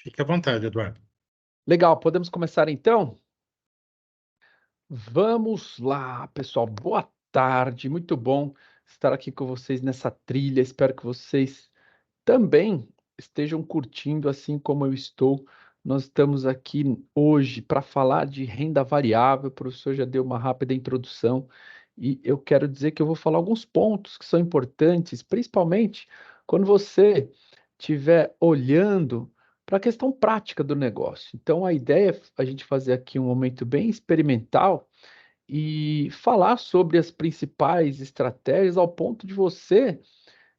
Fique à vontade, Eduardo. Legal, podemos começar então? Vamos lá, pessoal. Boa tarde, muito bom estar aqui com vocês nessa trilha. Espero que vocês também estejam curtindo, assim como eu estou. Nós estamos aqui hoje para falar de renda variável. O professor já deu uma rápida introdução e eu quero dizer que eu vou falar alguns pontos que são importantes, principalmente quando você estiver olhando para a questão prática do negócio. Então, a ideia é a gente fazer aqui um momento bem experimental e falar sobre as principais estratégias ao ponto de você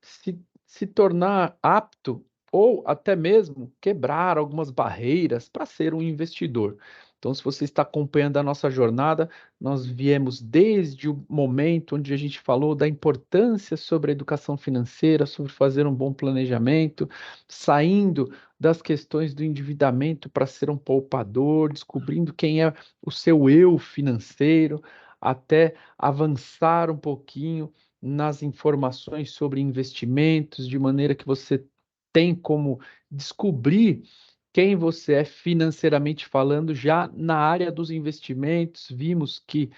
se tornar apto ou até mesmo quebrar algumas barreiras para ser um investidor. Então, se você está acompanhando a nossa jornada, nós viemos desde o momento onde a gente falou da importância sobre a educação financeira, sobre fazer um bom planejamento, saindo das questões do endividamento para ser um poupador, descobrindo quem é o seu eu financeiro, até avançar um pouquinho nas informações sobre investimentos, de maneira que você tem como descobrir quem você é financeiramente falando já na área dos investimentos. Vimos que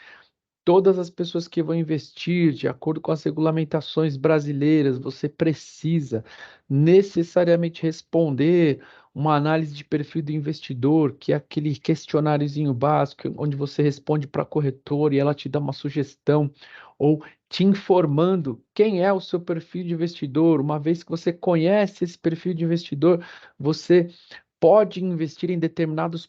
todas as pessoas que vão investir, de acordo com as regulamentações brasileiras, você precisa necessariamente responder uma análise de perfil do investidor, que é aquele questionáriozinho básico, onde você responde para a corretora e ela te dá uma sugestão, ou te informando quem é o seu perfil de investidor. Uma vez que você conhece esse perfil de investidor, você pode investir em determinados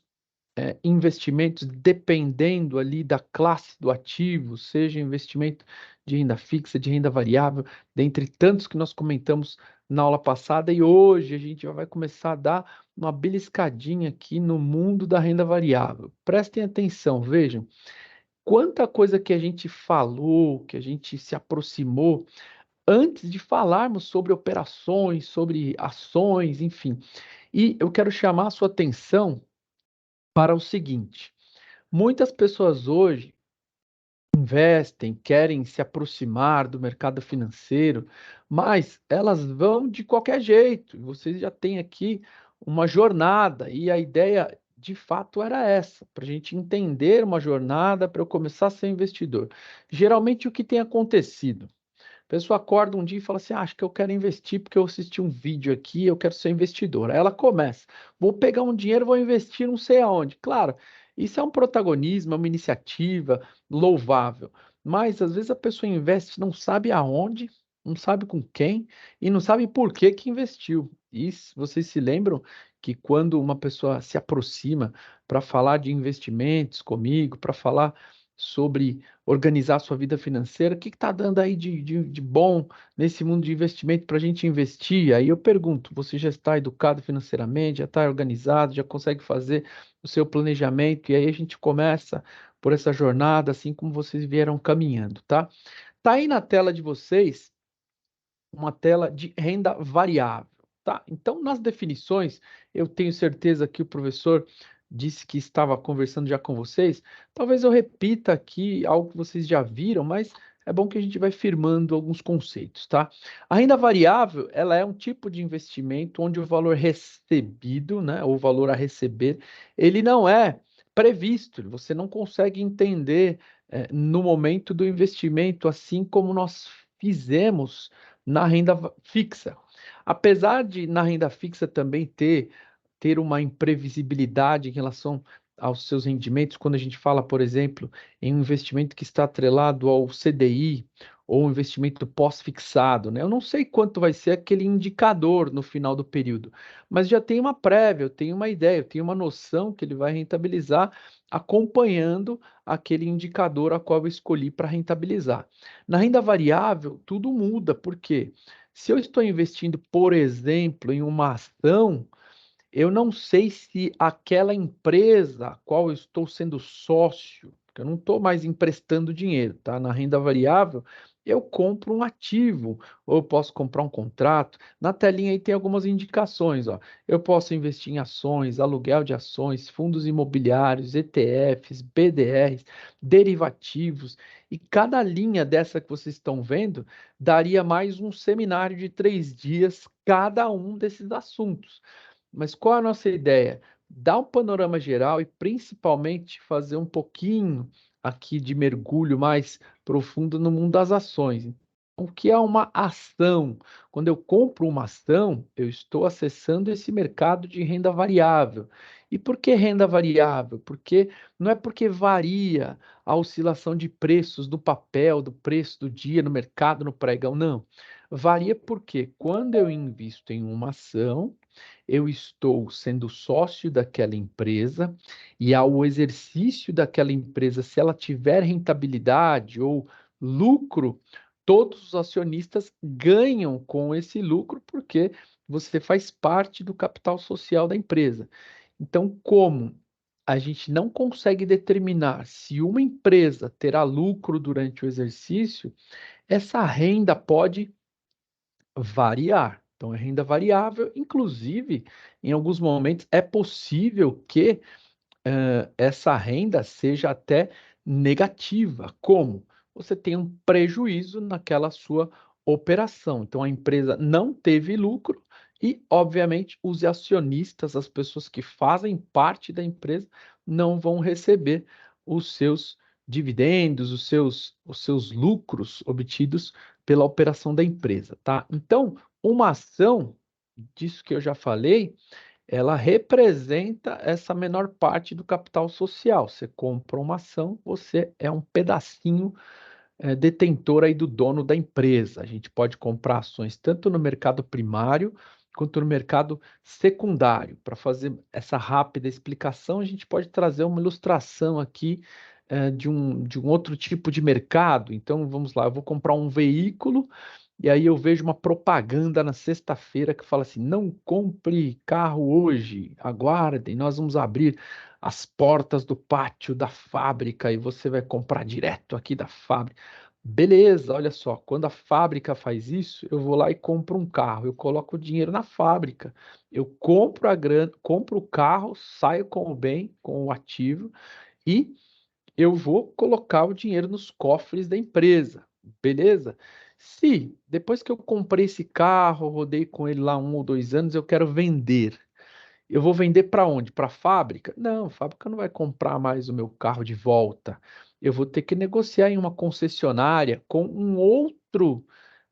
investimentos dependendo ali da classe do ativo, seja investimento de renda fixa, de renda variável, dentre tantos que nós comentamos na aula passada, e hoje a gente já vai começar a dar uma beliscadinha aqui no mundo da renda variável. Prestem atenção, vejam, quanta coisa que a gente falou, que a gente se aproximou antes de falarmos sobre operações, sobre ações, enfim. E eu quero chamar a sua atenção para o seguinte: muitas pessoas hoje investem, querem se aproximar do mercado financeiro, mas elas vão de qualquer jeito. Vocês já têm aqui uma jornada, e a ideia de fato era essa, para a gente entender uma jornada para eu começar a ser investidor. Geralmente o que tem acontecido? A pessoa acorda um dia e fala assim: acho que eu quero investir porque eu assisti um vídeo aqui, eu quero ser investidor. Aí ela começa, vou pegar um dinheiro, vou investir não sei aonde. Claro, isso é um protagonismo, é uma iniciativa louvável, mas às vezes a pessoa investe, não sabe aonde, não sabe com quem e não sabe por que que investiu. E vocês se lembram que quando uma pessoa se aproxima para falar de investimentos comigo, para falar sobre organizar sua vida financeira, o que está dando aí de bom nesse mundo de investimento para a gente investir? Aí eu pergunto, você já está educado financeiramente, já está organizado, já consegue fazer o seu planejamento? E aí a gente começa por essa jornada, assim como vocês vieram caminhando, tá? Tá aí na tela de vocês uma tela de renda variável, tá? Então, nas definições, eu tenho certeza que o professor disse que estava conversando já com vocês. Talvez eu repita aqui algo que vocês já viram, mas é bom que a gente vai firmando alguns conceitos, tá? A renda variável, ela é um tipo de investimento onde o valor recebido, né, ou o valor a receber, ele não é previsto, você não consegue entender no momento do investimento, assim como nós fizemos na renda fixa. Apesar de na renda fixa também ter uma imprevisibilidade em relação aos seus rendimentos, quando a gente fala, por exemplo, em um investimento que está atrelado ao CDI ou um investimento pós-fixado, né? Eu não sei quanto vai ser aquele indicador no final do período, mas já tem uma prévia, eu tenho uma ideia, eu tenho uma noção que ele vai rentabilizar acompanhando aquele indicador a qual eu escolhi para rentabilizar. Na renda variável, tudo muda, porque se eu estou investindo, por exemplo, em uma ação, eu não sei se aquela empresa a qual eu estou sendo sócio, porque eu não estou mais emprestando dinheiro, tá? Na renda variável, eu compro um ativo, ou eu posso comprar um contrato. Na telinha aí tem algumas indicações, ó. Eu posso investir em ações, aluguel de ações, fundos imobiliários, ETFs, BDRs, derivativos, e cada linha dessa que vocês estão vendo daria mais um seminário de 3 dias cada um desses assuntos. mas qual a nossa ideia? Dar um panorama geral e principalmente fazer um pouquinho aqui de mergulho mais profundo no mundo das ações. O que é uma ação? Quando eu compro uma ação, eu estou acessando esse mercado de renda variável. E por que renda variável? Porque não é porque varia a oscilação de preços do papel, do preço do dia no mercado, no pregão, não. Varia porque quando eu invisto em uma ação, eu estou sendo sócio daquela empresa e ao exercício daquela empresa, se ela tiver rentabilidade ou lucro, todos os acionistas ganham com esse lucro porque você faz parte do capital social da empresa. Então, como a gente não consegue determinar se uma empresa terá lucro durante o exercício, essa renda pode variar. Então, é renda variável, inclusive, em alguns momentos é possível que essa renda seja até negativa. Como? Você tem um prejuízo naquela sua operação. Então, a empresa não teve lucro e, obviamente, os acionistas, as pessoas que fazem parte da empresa, não vão receber os seus dividendos, os seus lucros obtidos pela operação da empresa, tá? Então, uma ação, disso que eu já falei, ela representa essa menor parte do capital social. Você compra uma ação, você é um pedacinho detentor aí do dono da empresa. A gente pode comprar ações tanto no mercado primário quanto no mercado secundário. Para fazer essa rápida explicação, a gente pode trazer uma ilustração aqui de um outro tipo de mercado. Então, vamos lá, eu vou comprar um veículo e aí eu vejo uma propaganda na sexta-feira que fala assim: não compre carro hoje, aguardem, nós vamos abrir as portas do pátio da fábrica e você vai comprar direto aqui da fábrica. Beleza, olha só, quando a fábrica faz isso, eu vou lá e compro um carro, eu coloco o dinheiro na fábrica, eu compro a grana, compro o carro, saio com o bem, com o ativo e eu vou colocar o dinheiro nos cofres da empresa, beleza? Se depois que eu comprei esse carro, rodei com ele lá 1 ou 2 anos, eu quero vender. Eu vou vender para onde? Para a fábrica? Não, a fábrica não vai comprar mais o meu carro de volta. Eu vou ter que negociar em uma concessionária com um outro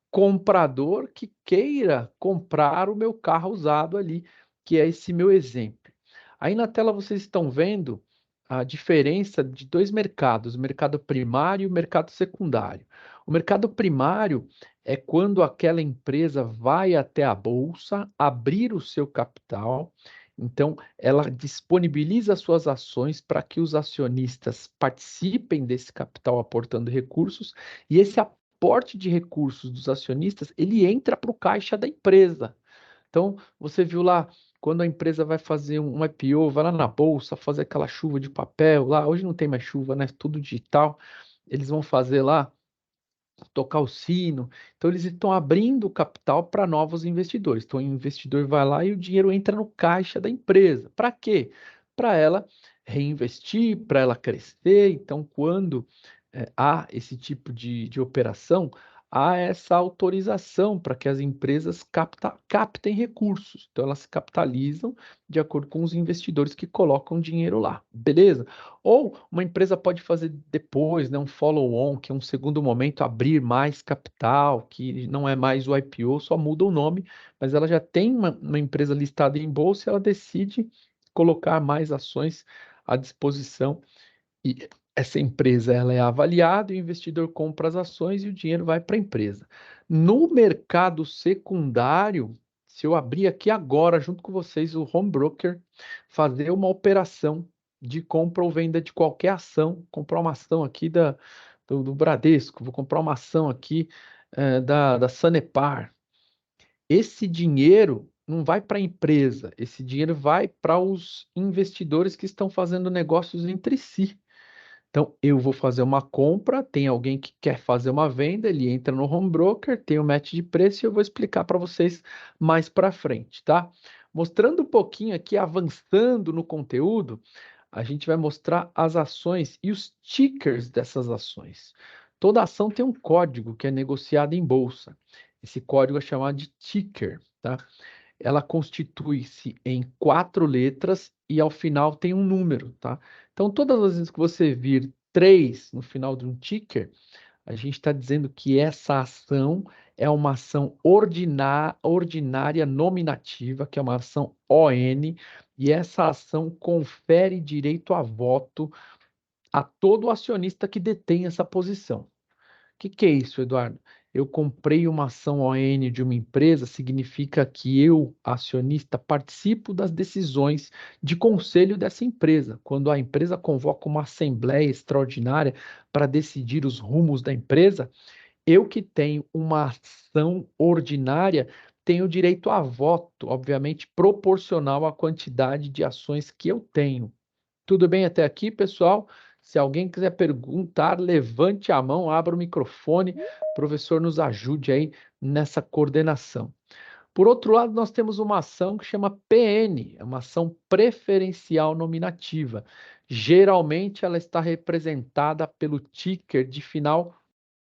comprador que queira comprar o meu carro usado ali, que é esse meu exemplo. Aí na tela vocês estão vendo a diferença de dois mercados, o mercado primário e o mercado secundário. O mercado primário é quando aquela empresa vai até a bolsa abrir o seu capital. Então, ela disponibiliza suas ações para que os acionistas participem desse capital aportando recursos, e esse aporte de recursos dos acionistas, ele entra para o caixa da empresa. Então, você viu lá, quando a empresa vai fazer um IPO, vai lá na bolsa, fazer aquela chuva de papel lá, hoje não tem mais chuva, né? Tudo digital. Eles vão fazer lá, tocar o sino. Então, eles estão abrindo o capital para novos investidores. Então, o investidor vai lá e o dinheiro entra no caixa da empresa. Para quê? Para ela reinvestir, para ela crescer. Então, quando há esse tipo de operação, há essa autorização para que as empresas captem recursos. Então, elas se capitalizam de acordo com os investidores que colocam dinheiro lá, beleza? Ou uma empresa pode fazer depois, né, um follow-on, que é um segundo momento, abrir mais capital, que não é mais o IPO, só muda o nome, mas ela já tem uma empresa listada em bolsa e ela decide colocar mais ações à disposição e essa empresa ela é avaliada, o investidor compra as ações e o dinheiro vai para a empresa. No mercado secundário, se eu abrir aqui agora, junto com vocês, o home broker, fazer uma operação de compra ou venda de qualquer ação, comprar uma ação aqui do Bradesco, vou comprar uma ação aqui da Sanepar. Esse dinheiro não vai para a empresa, esse dinheiro vai para os investidores que estão fazendo negócios entre si. Então, eu vou fazer uma compra, tem alguém que quer fazer uma venda, ele entra no home broker, tem o match de preço e eu vou explicar para vocês mais para frente, tá? Mostrando um pouquinho aqui, avançando no conteúdo, a gente vai mostrar as ações e os tickers dessas ações. Toda ação tem um código que é negociado em bolsa. Esse código é chamado de ticker, tá? ela constitui-se em 4 letras e ao final tem um número, tá? Então, todas as vezes que você vir 3 no final de um ticker, a gente está dizendo que essa ação é uma ação ordinária nominativa, que é uma ação ON, e essa ação confere direito a voto a todo acionista que detém essa posição. O que é isso, Eduardo? Eu comprei uma ação ON de uma empresa, significa que eu, acionista, participo das decisões de conselho dessa empresa. Quando a empresa convoca uma assembleia extraordinária para decidir os rumos da empresa, eu que tenho uma ação ordinária tenho direito a voto, obviamente proporcional à quantidade de ações que eu tenho. Tudo bem até aqui, pessoal? Se alguém quiser perguntar, levante a mão, abra o microfone, o professor nos ajude aí nessa coordenação. Por outro lado, nós temos uma ação que chama PN, é uma ação preferencial nominativa. Geralmente ela está representada pelo ticker de final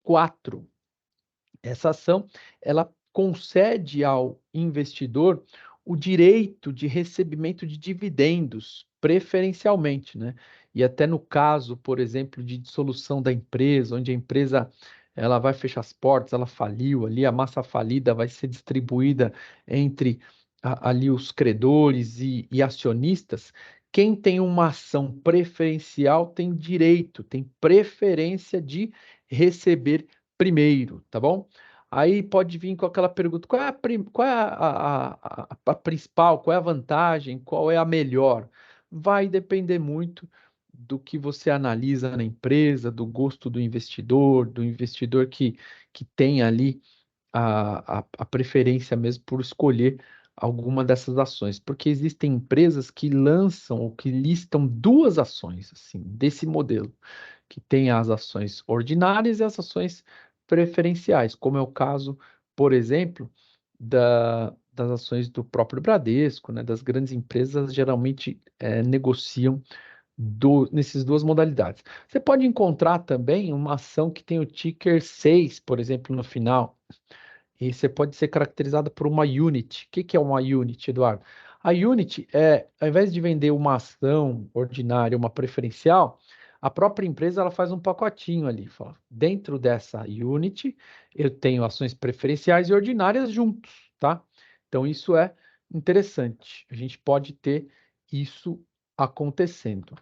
4. Essa ação, ela concede ao investidor o direito de recebimento de dividendos, preferencialmente, né? E até no caso, por exemplo, de dissolução da empresa, onde a empresa ela vai fechar as portas, ela faliu ali, a massa falida vai ser distribuída entre ali os credores e acionistas. Quem tem uma ação preferencial tem direito, tem preferência de receber primeiro, tá bom? Aí pode vir com aquela pergunta: qual é a principal, qual é a vantagem, qual é a melhor? Vai depender muito do que você analisa na empresa, do gosto do investidor que tem ali a preferência mesmo por escolher alguma dessas ações, porque existem empresas que lançam ou que listam duas ações, assim, desse modelo que tem as ações ordinárias e as ações preferenciais, como é o caso, por exemplo, das ações do próprio Bradesco, né, das grandes empresas, geralmente negociam nesses duas modalidades. Você pode encontrar também uma ação que tem o ticker 6, por exemplo, no final, e você pode ser caracterizada por uma unit. O que é uma unit, Eduardo? A unit é, ao invés de vender uma ação ordinária, uma preferencial, a própria empresa ela faz um pacotinho ali. Fala, dentro dessa unit, eu tenho ações preferenciais e ordinárias juntos, tá? Então, isso é interessante. A gente pode ter isso acontecendo.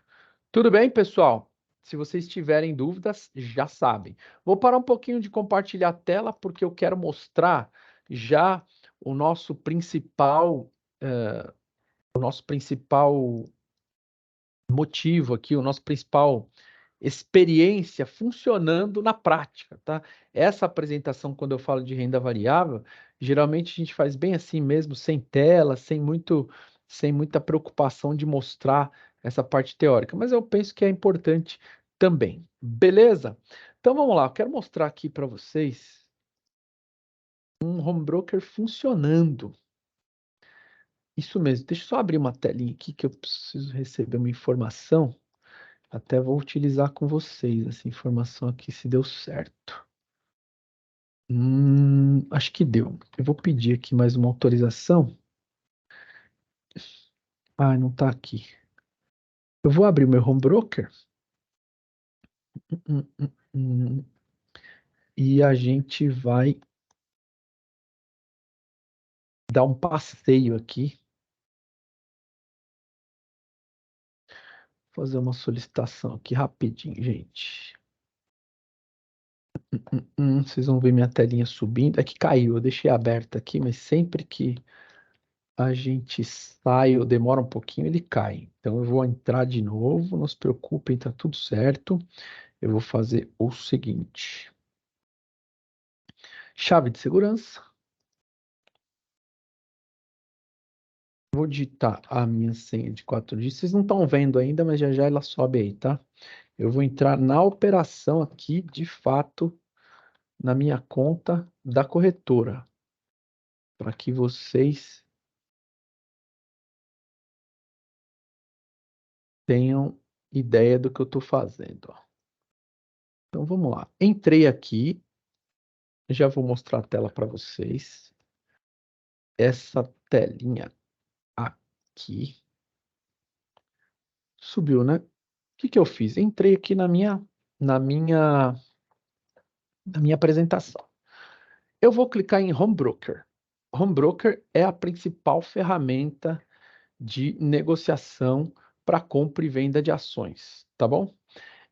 Tudo bem, pessoal? Se vocês tiverem dúvidas, já sabem. Vou parar um pouquinho de compartilhar a tela porque eu quero mostrar já o nosso principal, o nosso principal motivo aqui, o nosso principal experiência funcionando na prática, tá? Essa apresentação, quando eu falo de renda variável, geralmente a gente faz bem assim mesmo, sem tela, sem muita preocupação de mostrar essa parte teórica, mas eu penso que é importante também. Beleza? Então vamos lá, eu quero mostrar aqui para vocês um home broker funcionando. Isso mesmo, deixa eu só abrir uma telinha aqui que eu preciso receber uma informação. Até vou utilizar com vocês essa informação aqui, se deu certo. Acho que deu. Eu vou pedir aqui mais uma autorização. Ah, não está aqui. Eu vou abrir o meu home broker. Hum, hum, hum. E a gente vai dar um passeio aqui. Fazer uma solicitação aqui rapidinho, gente. Vocês vão ver minha telinha subindo. É que caiu, eu deixei aberta aqui, mas sempre que a gente sai ou demora um pouquinho, ele cai. Então eu vou entrar de novo, não se preocupem, tá tudo certo. Eu vou fazer o seguinte: chave de segurança. Vou digitar a minha senha de 4 dígitos. Vocês não estão vendo ainda, mas já já ela sobe aí, tá? Eu vou entrar na operação aqui, de fato, na minha conta da corretora, para que vocês tenham ideia do que eu estou fazendo, ó. Então vamos lá. Entrei aqui, já vou mostrar a tela para vocês. Essa telinha aqui. Subiu, né? O que que eu fiz? Entrei aqui na minha, na minha apresentação. Eu vou clicar em Home Broker. Home Broker é a principal ferramenta de negociação para compra e venda de ações, tá bom?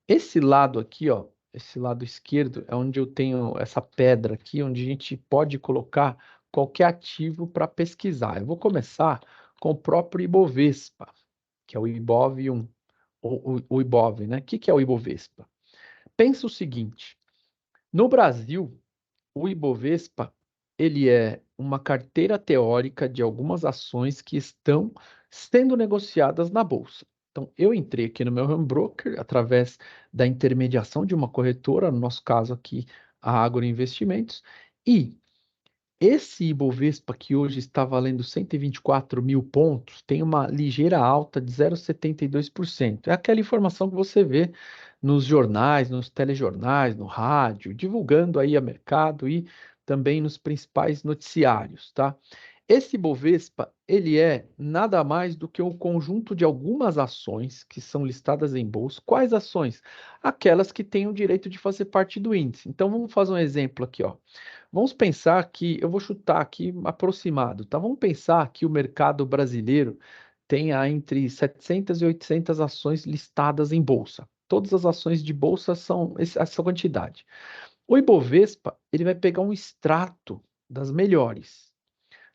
Esse lado aqui, ó, esse lado esquerdo é onde eu tenho essa pedra aqui, onde a gente pode colocar qualquer ativo para pesquisar. Eu vou começar com o próprio Ibovespa, que é o Ibov1, o Ibov, né? O que que é o Ibovespa? Pensa o seguinte, no Brasil, o Ibovespa, ele é uma carteira teórica de algumas ações que estão sendo negociadas na bolsa. Então, eu entrei aqui no meu home broker através da intermediação de uma corretora, no nosso caso aqui, a Agro Investimentos, e esse Ibovespa que hoje está valendo 124 mil pontos tem uma ligeira alta de 0,72%. É aquela informação que você vê nos jornais, nos telejornais, no rádio, divulgando aí a mercado e também nos principais noticiários, tá? Esse Ibovespa, ele é nada mais do que um conjunto de algumas ações que são listadas em bolsa. Quais ações? Aquelas que têm o direito de fazer parte do índice. Então, vamos fazer um exemplo aqui, ó. Vamos pensar que, eu vou chutar aqui aproximado, tá? Vamos pensar que o mercado brasileiro tenha entre 700 e 800 ações listadas em bolsa. Todas as ações de bolsa são essa quantidade. O Ibovespa, ele vai pegar um extrato das melhores.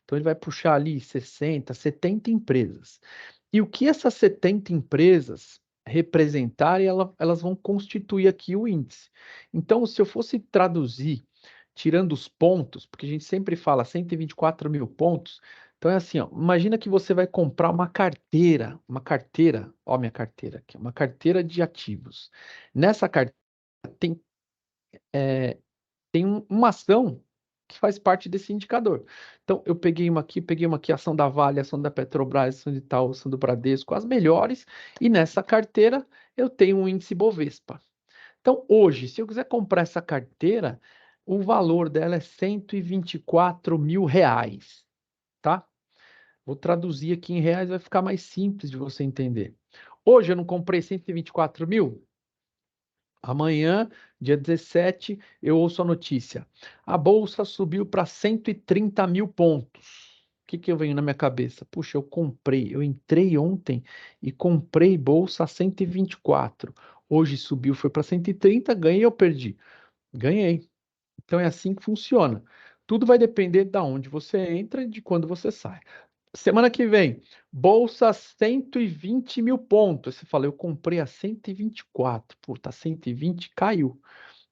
Então, ele vai puxar ali 60, 70 empresas. E o que essas 70 empresas representarem, elas vão constituir aqui o índice. Então, se eu fosse traduzir, tirando os pontos, porque a gente sempre fala 124 mil pontos, então é assim, ó, imagina que você vai comprar uma carteira, ó minha carteira aqui, uma carteira de ativos. Nessa carteira tem uma ação que faz parte desse indicador. Então, eu peguei uma aqui, ação da Vale, ação da Petrobras, ação de Itaú, ação do Bradesco, as melhores, e nessa carteira eu tenho um índice Bovespa. Então, hoje, se eu quiser comprar essa carteira, o valor dela é 124 mil reais, tá? Vou traduzir aqui em reais, vai ficar mais simples de você entender. Hoje eu não comprei 124 mil? Amanhã, dia 17, eu ouço a notícia. A bolsa subiu para 130 mil pontos. O que que eu venho na minha cabeça? Puxa, eu entrei ontem e comprei bolsa a 124. Hoje subiu, foi para 130, ganhei ou perdi? Ganhei. Então é assim que funciona. Tudo vai depender de onde você entra e de quando você sai. Semana que vem, bolsa 120 mil pontos. Você fala, eu comprei a 124. Pô, tá 120, caiu.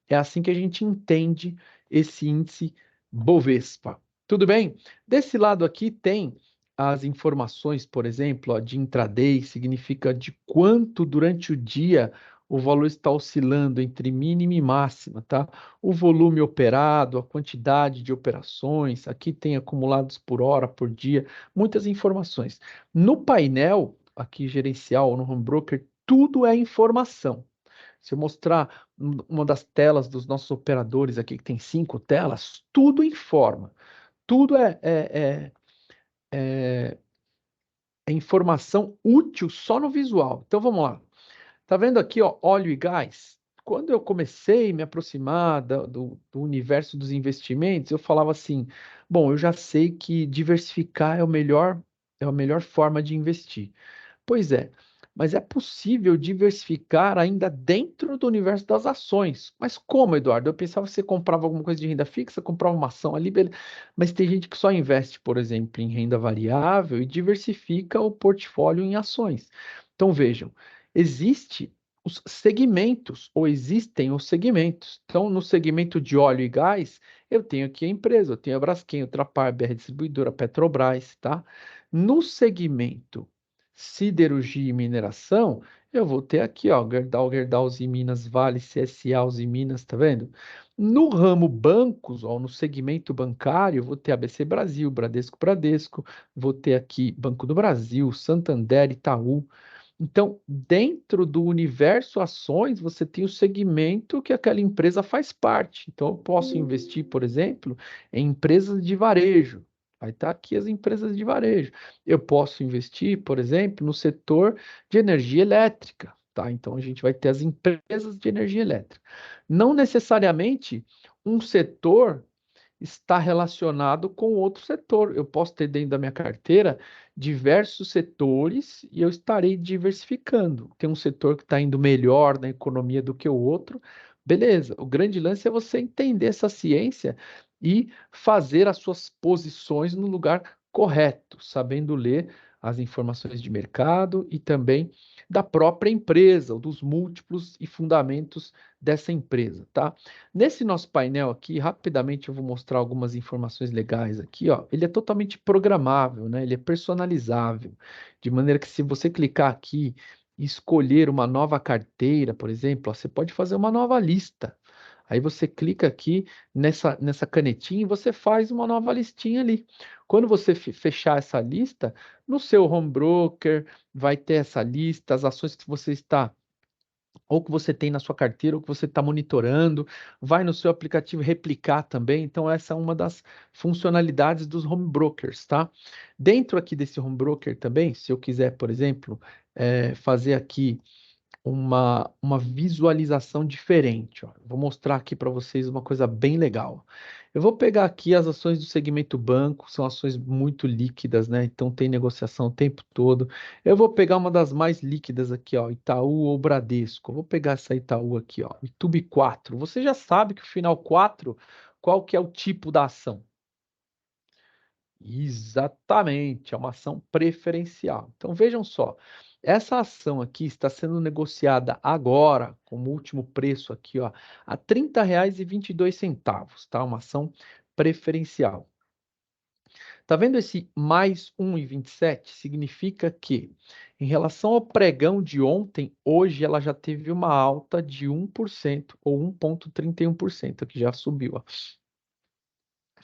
É assim que a gente entende esse índice Bovespa. Tudo bem? Desse lado aqui tem as informações, por exemplo, ó, de intraday, significa de quanto durante o dia o valor está oscilando entre mínima e máxima, tá? O volume operado, a quantidade de operações, aqui tem acumulados por hora, por dia, muitas informações. No painel, aqui gerencial, no home broker, tudo é informação. Se eu mostrar uma das telas dos nossos operadores aqui, que tem 5 telas, tudo informa. Tudo é informação útil só no visual. Então vamos lá. Tá vendo aqui, ó, óleo e gás? Quando eu comecei a me aproximar do universo dos investimentos, eu falava assim: bom, eu já sei que diversificar é a melhor forma de investir. Pois é, mas é possível diversificar ainda dentro do universo das ações. Mas como, Eduardo? Eu pensava que você comprava alguma coisa de renda fixa, comprava uma ação ali, beleza. Mas tem gente que só investe, por exemplo, em renda variável e diversifica o portfólio em ações. Então vejam, existe os segmentos, ou existem os segmentos. Então, no segmento de óleo e gás, eu tenho aqui a empresa, eu tenho a Braskem, Ultrapar, BR Distribuidora, Petrobras, tá? No segmento siderurgia e mineração, eu vou ter aqui, ó, Gerdau, Gerdau, Minas, Vale, CSA, Minas, tá vendo? No ramo bancos, ó, no segmento bancário, eu vou ter ABC Brasil, Bradesco, Bradesco, vou ter aqui Banco do Brasil, Santander, Itaú. Então, dentro do universo ações, você tem o segmento que aquela empresa faz parte. Então, eu posso investir, por exemplo, em empresas de varejo. Vai estar aqui as empresas de varejo. Eu posso investir, por exemplo, no setor de energia elétrica, tá? Então a gente vai ter as empresas de energia elétrica. Não necessariamente um setor está relacionado com outro setor. Eu posso ter dentro da minha carteira diversos setores e eu estarei diversificando. Tem um setor que está indo melhor na economia do que o outro. Beleza, o grande lance é você entender essa ciência e fazer as suas posições no lugar correto, sabendo ler as informações de mercado e também da própria empresa, ou dos múltiplos e fundamentos dessa empresa, tá? Nesse nosso painel aqui, rapidamente eu vou mostrar algumas informações legais aqui, ó. Ele é totalmente programável, né? Ele é personalizável, de maneira que se você clicar aqui e escolher uma nova carteira, por exemplo, ó, você pode fazer uma nova lista. Aí você clica aqui nessa canetinha e você faz uma nova listinha ali. Quando você fechar essa lista, no seu home broker vai ter essa lista, as ações que você está ou que você tem na sua carteira, ou que você está monitorando, vai no seu aplicativo replicar também. Então, essa é uma das funcionalidades dos home brokers, tá? Dentro aqui desse home broker também, se eu quiser, por exemplo, fazer aqui uma visualização diferente. Ó. Vou mostrar aqui para vocês uma coisa bem legal. Eu vou pegar aqui as ações do segmento banco, são ações muito líquidas, né? Então tem negociação o tempo todo. Eu vou pegar uma das mais líquidas aqui, ó, Itaú ou Bradesco. Eu vou pegar essa Itaú aqui, ó, Itube 4. Você já sabe que o final 4, qual que é o tipo da ação? Exatamente, é uma ação preferencial. Então vejam só, essa ação aqui está sendo negociada agora, como último preço aqui, ó, a R$ 30,22, tá? Uma ação preferencial. Tá vendo esse mais 1,27? Significa que, em relação ao pregão de ontem, hoje ela já teve uma alta de 1% ou 1,31%, que já subiu, ó.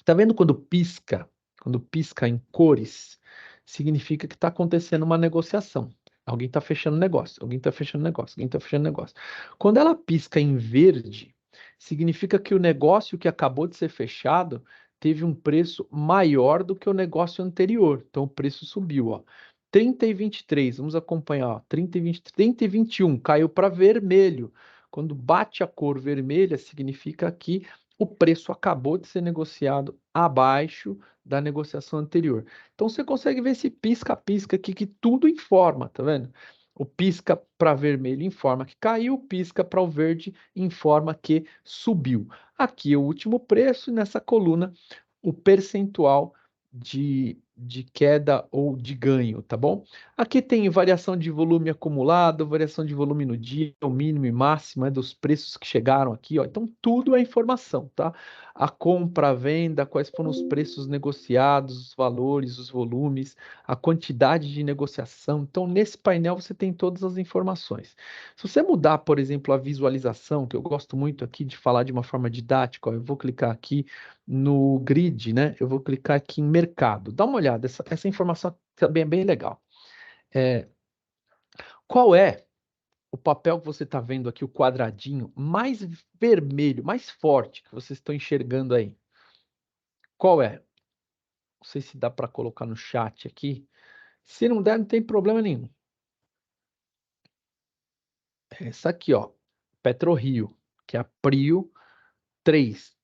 Tá vendo quando pisca? Quando pisca em cores, significa que está acontecendo uma negociação. Alguém está fechando negócio, alguém está fechando negócio, alguém está fechando negócio. Quando ela pisca em verde, significa que o negócio que acabou de ser fechado teve um preço maior do que o negócio anterior. Então o preço subiu, ó. 30 e 23, vamos acompanhar, ó. 30 e 20, 30 e 21, caiu para vermelho. Quando bate a cor vermelha, significa que o preço acabou de ser negociado abaixo da negociação anterior. Então você consegue ver esse pisca-pisca aqui que tudo informa, tá vendo? O pisca para vermelho informa que caiu, o pisca para o verde informa que subiu. Aqui é o último preço e nessa coluna o percentual de queda ou de ganho, tá bom? Aqui tem variação de volume acumulado, variação de volume no dia, o mínimo e máximo é dos preços que chegaram aqui, ó. Então tudo é informação, tá? A compra, a venda, quais foram os preços negociados, os valores, os volumes, a quantidade de negociação. Então nesse painel você tem todas as informações. Se você mudar, por exemplo, a visualização, que eu gosto muito aqui de falar de uma forma didática, ó, eu vou clicar aqui no grid, né? Eu vou clicar aqui em mercado. Dá uma olhada, essa informação também é bem legal. É, qual é o papel que você está vendo aqui, o quadradinho mais vermelho, mais forte que vocês estão enxergando aí? Qual é? Não sei se dá para colocar no chat aqui. Se não der, não tem problema nenhum. É essa aqui, ó, PetroRio, que é a Prio 3.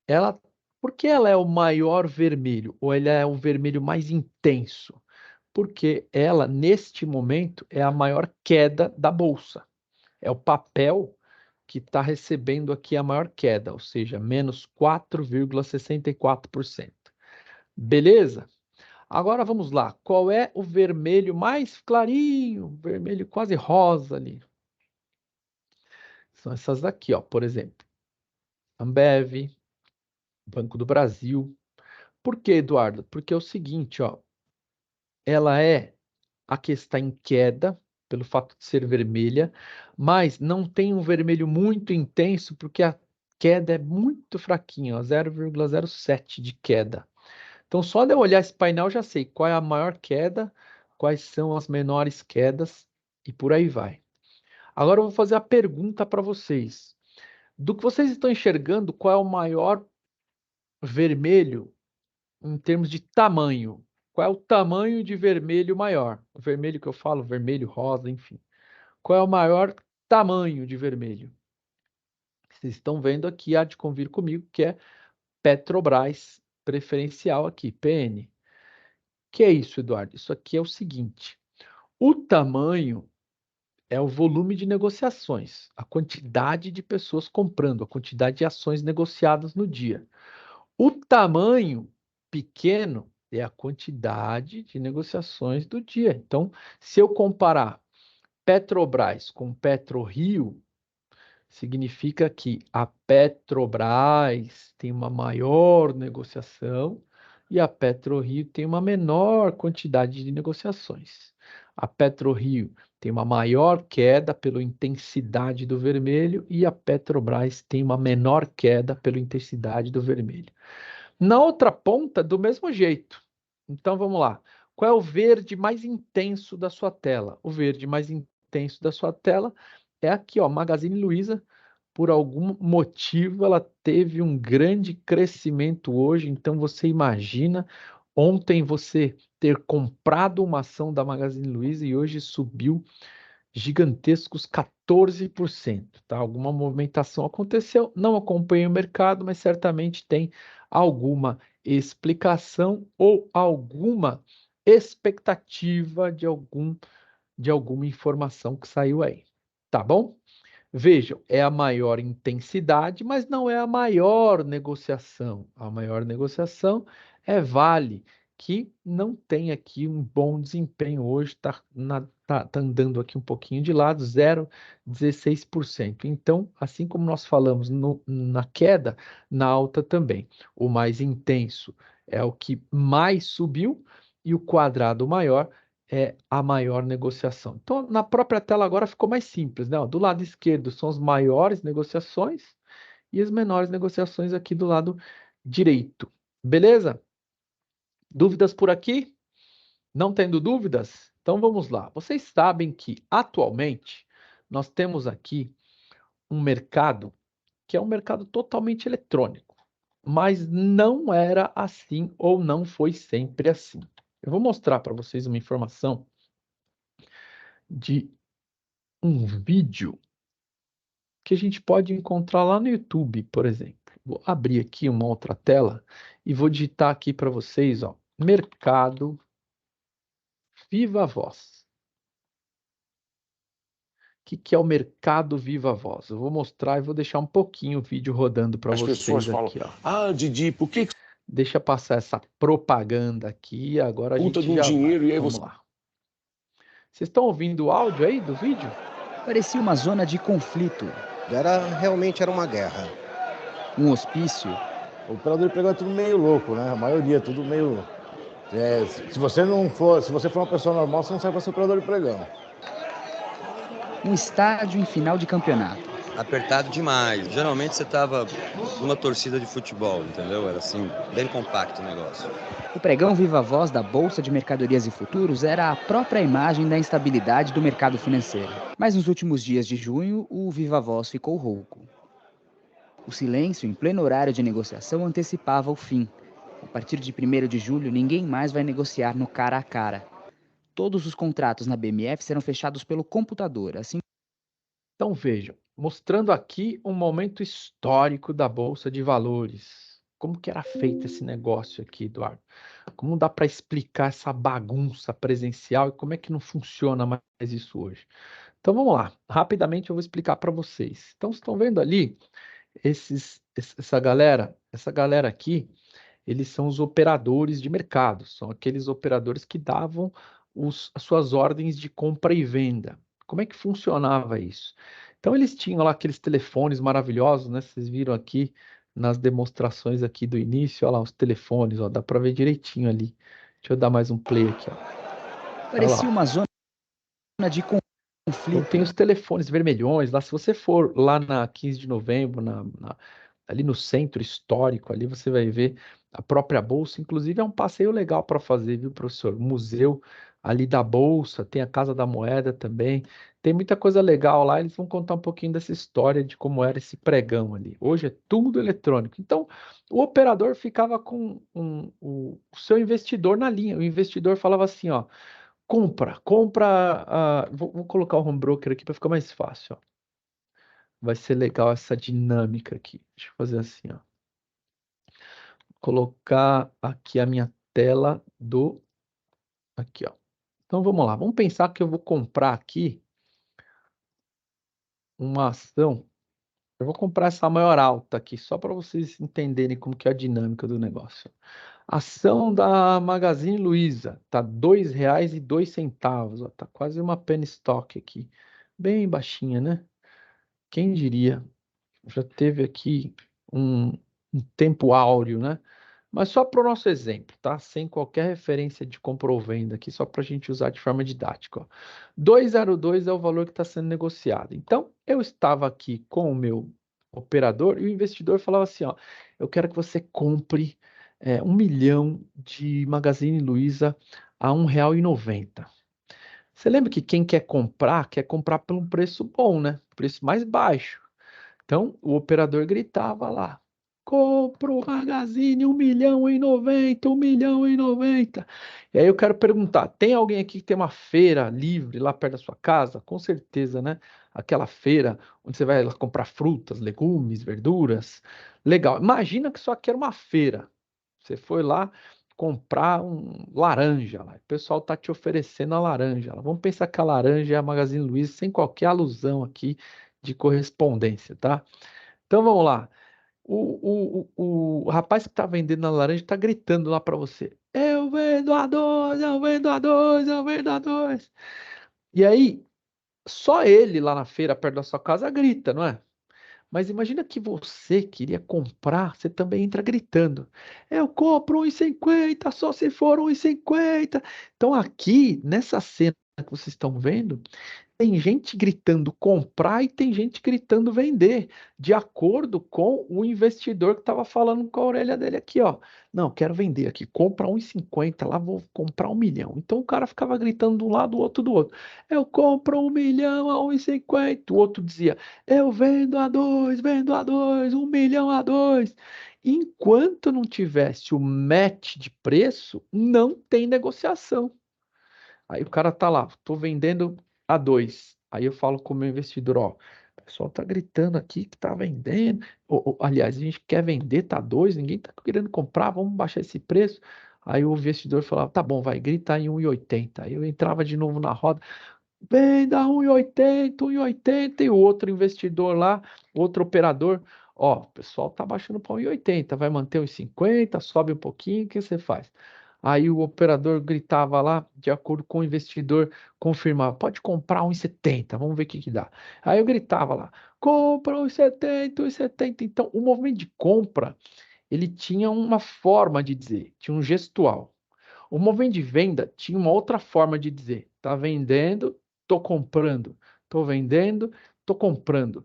Ela, por que ela é o maior vermelho? Ou ela é o vermelho mais intenso? Porque ela, neste momento, é a maior queda da bolsa. É o papel que está recebendo aqui a maior queda, ou seja, menos 4,64%. Beleza? Agora vamos lá. Qual é o vermelho mais clarinho? Vermelho quase rosa ali. São essas daqui, ó, por exemplo. Ambev, Banco do Brasil. Por que, Eduardo? Porque é o seguinte, ó, ela é a que está em queda, pelo fato de ser vermelha, mas não tem um vermelho muito intenso, porque a queda é muito fraquinha, ó, 0,07 de queda. Então, só de eu olhar esse painel, eu já sei qual é a maior queda, quais são as menores quedas, e por aí vai. Agora eu vou fazer a pergunta para vocês. Do que vocês estão enxergando, qual é o maior vermelho em termos de tamanho. Qual é o tamanho de vermelho maior? O vermelho que eu falo, vermelho, rosa, enfim. Qual é o maior tamanho de vermelho? Vocês estão vendo aqui, há de convir comigo, que é Petrobras preferencial aqui, PN. Que é isso, Eduardo? Isso aqui é o seguinte: o tamanho é o volume de negociações, a quantidade de pessoas comprando, a quantidade de ações negociadas no dia. O tamanho pequeno é a quantidade de negociações do dia. Então, se eu comparar Petrobras com PetroRio, significa que a Petrobras tem uma maior negociação e a PetroRio tem uma menor quantidade de negociações. A PetroRio tem uma maior queda pela intensidade do vermelho e a Petrobras tem uma menor queda pela intensidade do vermelho. Na outra ponta, do mesmo jeito. Então vamos lá. Qual é o verde mais intenso da sua tela? O verde mais intenso da sua tela é aqui, ó, Magazine Luiza. Por algum motivo, ela teve um grande crescimento hoje. Então você imagina ontem você ter comprado uma ação da Magazine Luiza e hoje subiu gigantescos 14%, tá? Alguma movimentação aconteceu, não acompanho o mercado, mas certamente tem alguma explicação ou alguma expectativa de alguma informação que saiu aí, tá bom? Vejam, é a maior intensidade, mas não é a maior negociação. A maior negociação é Vale, que não tem aqui um bom desempenho hoje, tá andando aqui um pouquinho de lado, 0,16%. Então, assim como nós falamos na queda, na alta também. O mais intenso é o que mais subiu e o quadrado maior é a maior negociação. Então, na própria tela agora ficou mais simples, né? Ó, do lado esquerdo são as maiores negociações e as menores negociações aqui do lado direito. Beleza? Dúvidas por aqui? Não tendo dúvidas? Então vamos lá. Vocês sabem que atualmente nós temos aqui um mercado que é um mercado totalmente eletrônico, mas não era assim ou não foi sempre assim. Eu vou mostrar para vocês uma informação de um vídeo que a gente pode encontrar lá no YouTube, por exemplo. Vou abrir aqui uma outra tela e vou digitar aqui para vocês, ó, Mercado Viva Voz. O que é o Mercado Viva Voz? Eu vou mostrar e vou deixar um pouquinho o vídeo rodando para As pessoas vocês falam, aqui, ó. Didi, por que Deixa passar essa propaganda aqui, agora a puta gente de um já vai. dinheiro e aí Vamos você... lá. Vocês estão ouvindo o áudio aí do vídeo? Parecia uma zona de conflito, Realmente era uma guerra. um hospício, O operador de pregão é tudo meio louco, né? A maioria, tudo meio. Se você for uma pessoa normal, você não serve para ser operador de pregão. um estádio em final de campeonato. Apertado demais. Geralmente você tava numa torcida de futebol, entendeu? Era assim, bem compacto o negócio. O pregão Viva Voz da Bolsa de Mercadorias e Futuros era a própria imagem da instabilidade do mercado financeiro. Mas nos últimos dias de junho, o Viva Voz ficou rouco. O silêncio em pleno horário de negociação antecipava o fim. A partir de 1º de julho, ninguém mais vai negociar no cara a cara. Todos os contratos na BMF serão fechados pelo computador, assim. Então vejam, mostrando aqui um momento histórico da Bolsa de Valores. Como que era feito esse negócio aqui, Eduardo? Como dá para explicar essa bagunça presencial e como é que não funciona mais isso hoje? Então vamos lá, rapidamente eu vou explicar para vocês. Então vocês estão vendo ali essa galera aqui, eles são os operadores de mercado, são aqueles operadores que davam as suas ordens de compra e venda. Como é que funcionava isso? Então eles tinham lá aqueles telefones maravilhosos, né? Vocês viram aqui nas demonstrações aqui do início, olha lá os telefones, ó, dá para ver direitinho ali. Deixa eu dar mais um play aqui, ó. Parecia uma zona de Então conflito. tem os telefones vermelhões lá, se você for lá na 15 de novembro, ali no centro histórico, ali você vai ver a própria bolsa, inclusive é um passeio legal para fazer, viu, professor? Museu ali da Bolsa, tem a Casa da Moeda também. Tem muita coisa legal lá, eles vão contar um pouquinho dessa história de como era esse pregão ali. Hoje é tudo eletrônico. Então, o operador ficava com o seu investidor na linha. O investidor falava assim, ó, compra, vou colocar o home broker aqui para ficar mais fácil, ó. Vai ser legal essa dinâmica aqui. Deixa eu fazer assim, ó. Colocar aqui a minha tela do... Aqui, ó. Então, vamos lá. Vamos pensar que eu vou comprar aqui uma ação. Eu vou comprar essa maior alta aqui, só para vocês entenderem como que é a dinâmica do negócio. Ação da Magazine Luiza, tá R$ 2,02, ó, tá quase uma penny stock aqui. Bem baixinha, né? Quem diria? Já teve aqui um, um tempo áureo, né? Mas só para o nosso exemplo, tá? Sem qualquer referência de compra ou venda aqui, só para a gente usar de forma didática. Ó. 2,02 é o valor que está sendo negociado. Então, eu estava aqui com o meu operador e o investidor falava assim, ó, eu quero que você compre 1 milhão de Magazine Luiza a R$ 1,90. Você lembra que quem quer comprar por um preço bom, né? Preço mais baixo. Então, o operador gritava lá, compra o Magazine 1 milhão em 90, 1 milhão em 90. E aí eu quero perguntar, tem alguém aqui que tem uma feira livre lá perto da sua casa? Com certeza, né? Aquela feira onde você vai lá comprar frutas, legumes, verduras. Legal. Imagina que só quer uma feira. Você foi lá comprar um laranja lá. O pessoal tá te oferecendo a laranja lá. Vamos pensar que a laranja é a Magazine Luiza sem qualquer alusão aqui de correspondência, tá? Então vamos lá. O rapaz que está vendendo a laranja está gritando lá para você: Eu vendo a dois, eu vendo a dois, eu vendo a dois. E aí, só ele lá na feira, perto da sua casa, grita, não é? Mas imagina que você queria comprar, você também entra gritando: Eu compro 1,50, só se for 1,50. Então, aqui, nessa cena que vocês estão vendo, tem gente gritando comprar e tem gente gritando vender, de acordo com o investidor que estava falando com a orelha dele aqui, ó. Não, quero vender aqui, compra 1,50, lá vou comprar 1 milhão. Então o cara ficava gritando de um lado, o outro do outro. Eu compro 1 milhão a 1,50. O outro dizia, eu vendo a dois, 1 milhão a dois. Enquanto não tivesse o match de preço, não tem negociação. Aí o cara tá lá, tô vendendo a 2. Aí eu falo com o meu investidor, ó, o pessoal tá gritando aqui que tá vendendo. Aliás, a gente quer vender, tá 2, ninguém tá querendo comprar, vamos baixar esse preço. Aí o investidor falava, tá bom, vai, grita em 1,80. Aí eu entrava de novo na roda, venda 1,80, 1,80. E o outro investidor lá, outro operador, ó, o pessoal tá baixando para 1,80, vai manter 1,50, sobe um pouquinho, o que você faz? Aí o operador gritava lá, de acordo com o investidor, confirmava, pode comprar 1,70, vamos ver o que que dá. Aí eu gritava lá, compra 1,70, 1,70. Então, o movimento de compra, ele tinha uma forma de dizer, tinha um gestual. O movimento de venda tinha uma outra forma de dizer, tá vendendo, tô comprando, tô vendendo, tô comprando.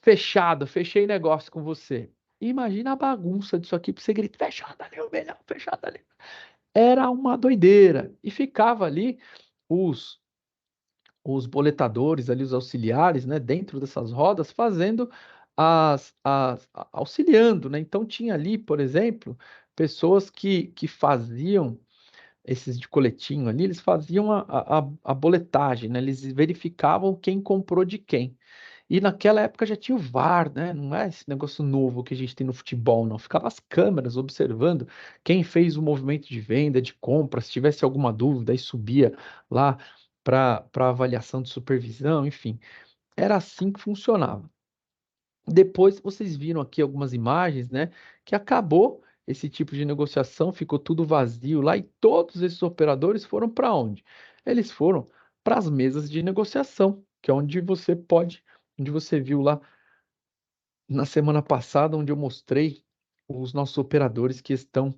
Fechado, fechei negócio com você. Imagina a bagunça disso aqui para você gritar, fechado ali, 1 milhão, fechado ali. Era uma doideira. E ficava ali os, os boletadores, ali, os auxiliares, né, dentro dessas rodas, fazendo auxiliando, né? Então tinha ali, por exemplo, pessoas que faziam esses de coletinho ali, eles faziam a boletagem, né? Eles verificavam quem comprou de quem. E naquela época já tinha o VAR, né? Não é esse negócio novo que a gente tem no futebol, não. Ficava as câmeras observando quem fez o movimento de venda, de compra, se tivesse alguma dúvida, aí subia lá para avaliação de supervisão, enfim. Era assim que funcionava. Depois vocês viram aqui algumas imagens, né? Que acabou esse tipo de negociação, ficou tudo vazio lá e todos esses operadores foram para onde? Eles foram para as mesas de negociação, que é onde você pode, onde você viu lá na semana passada, onde eu mostrei os nossos operadores que estão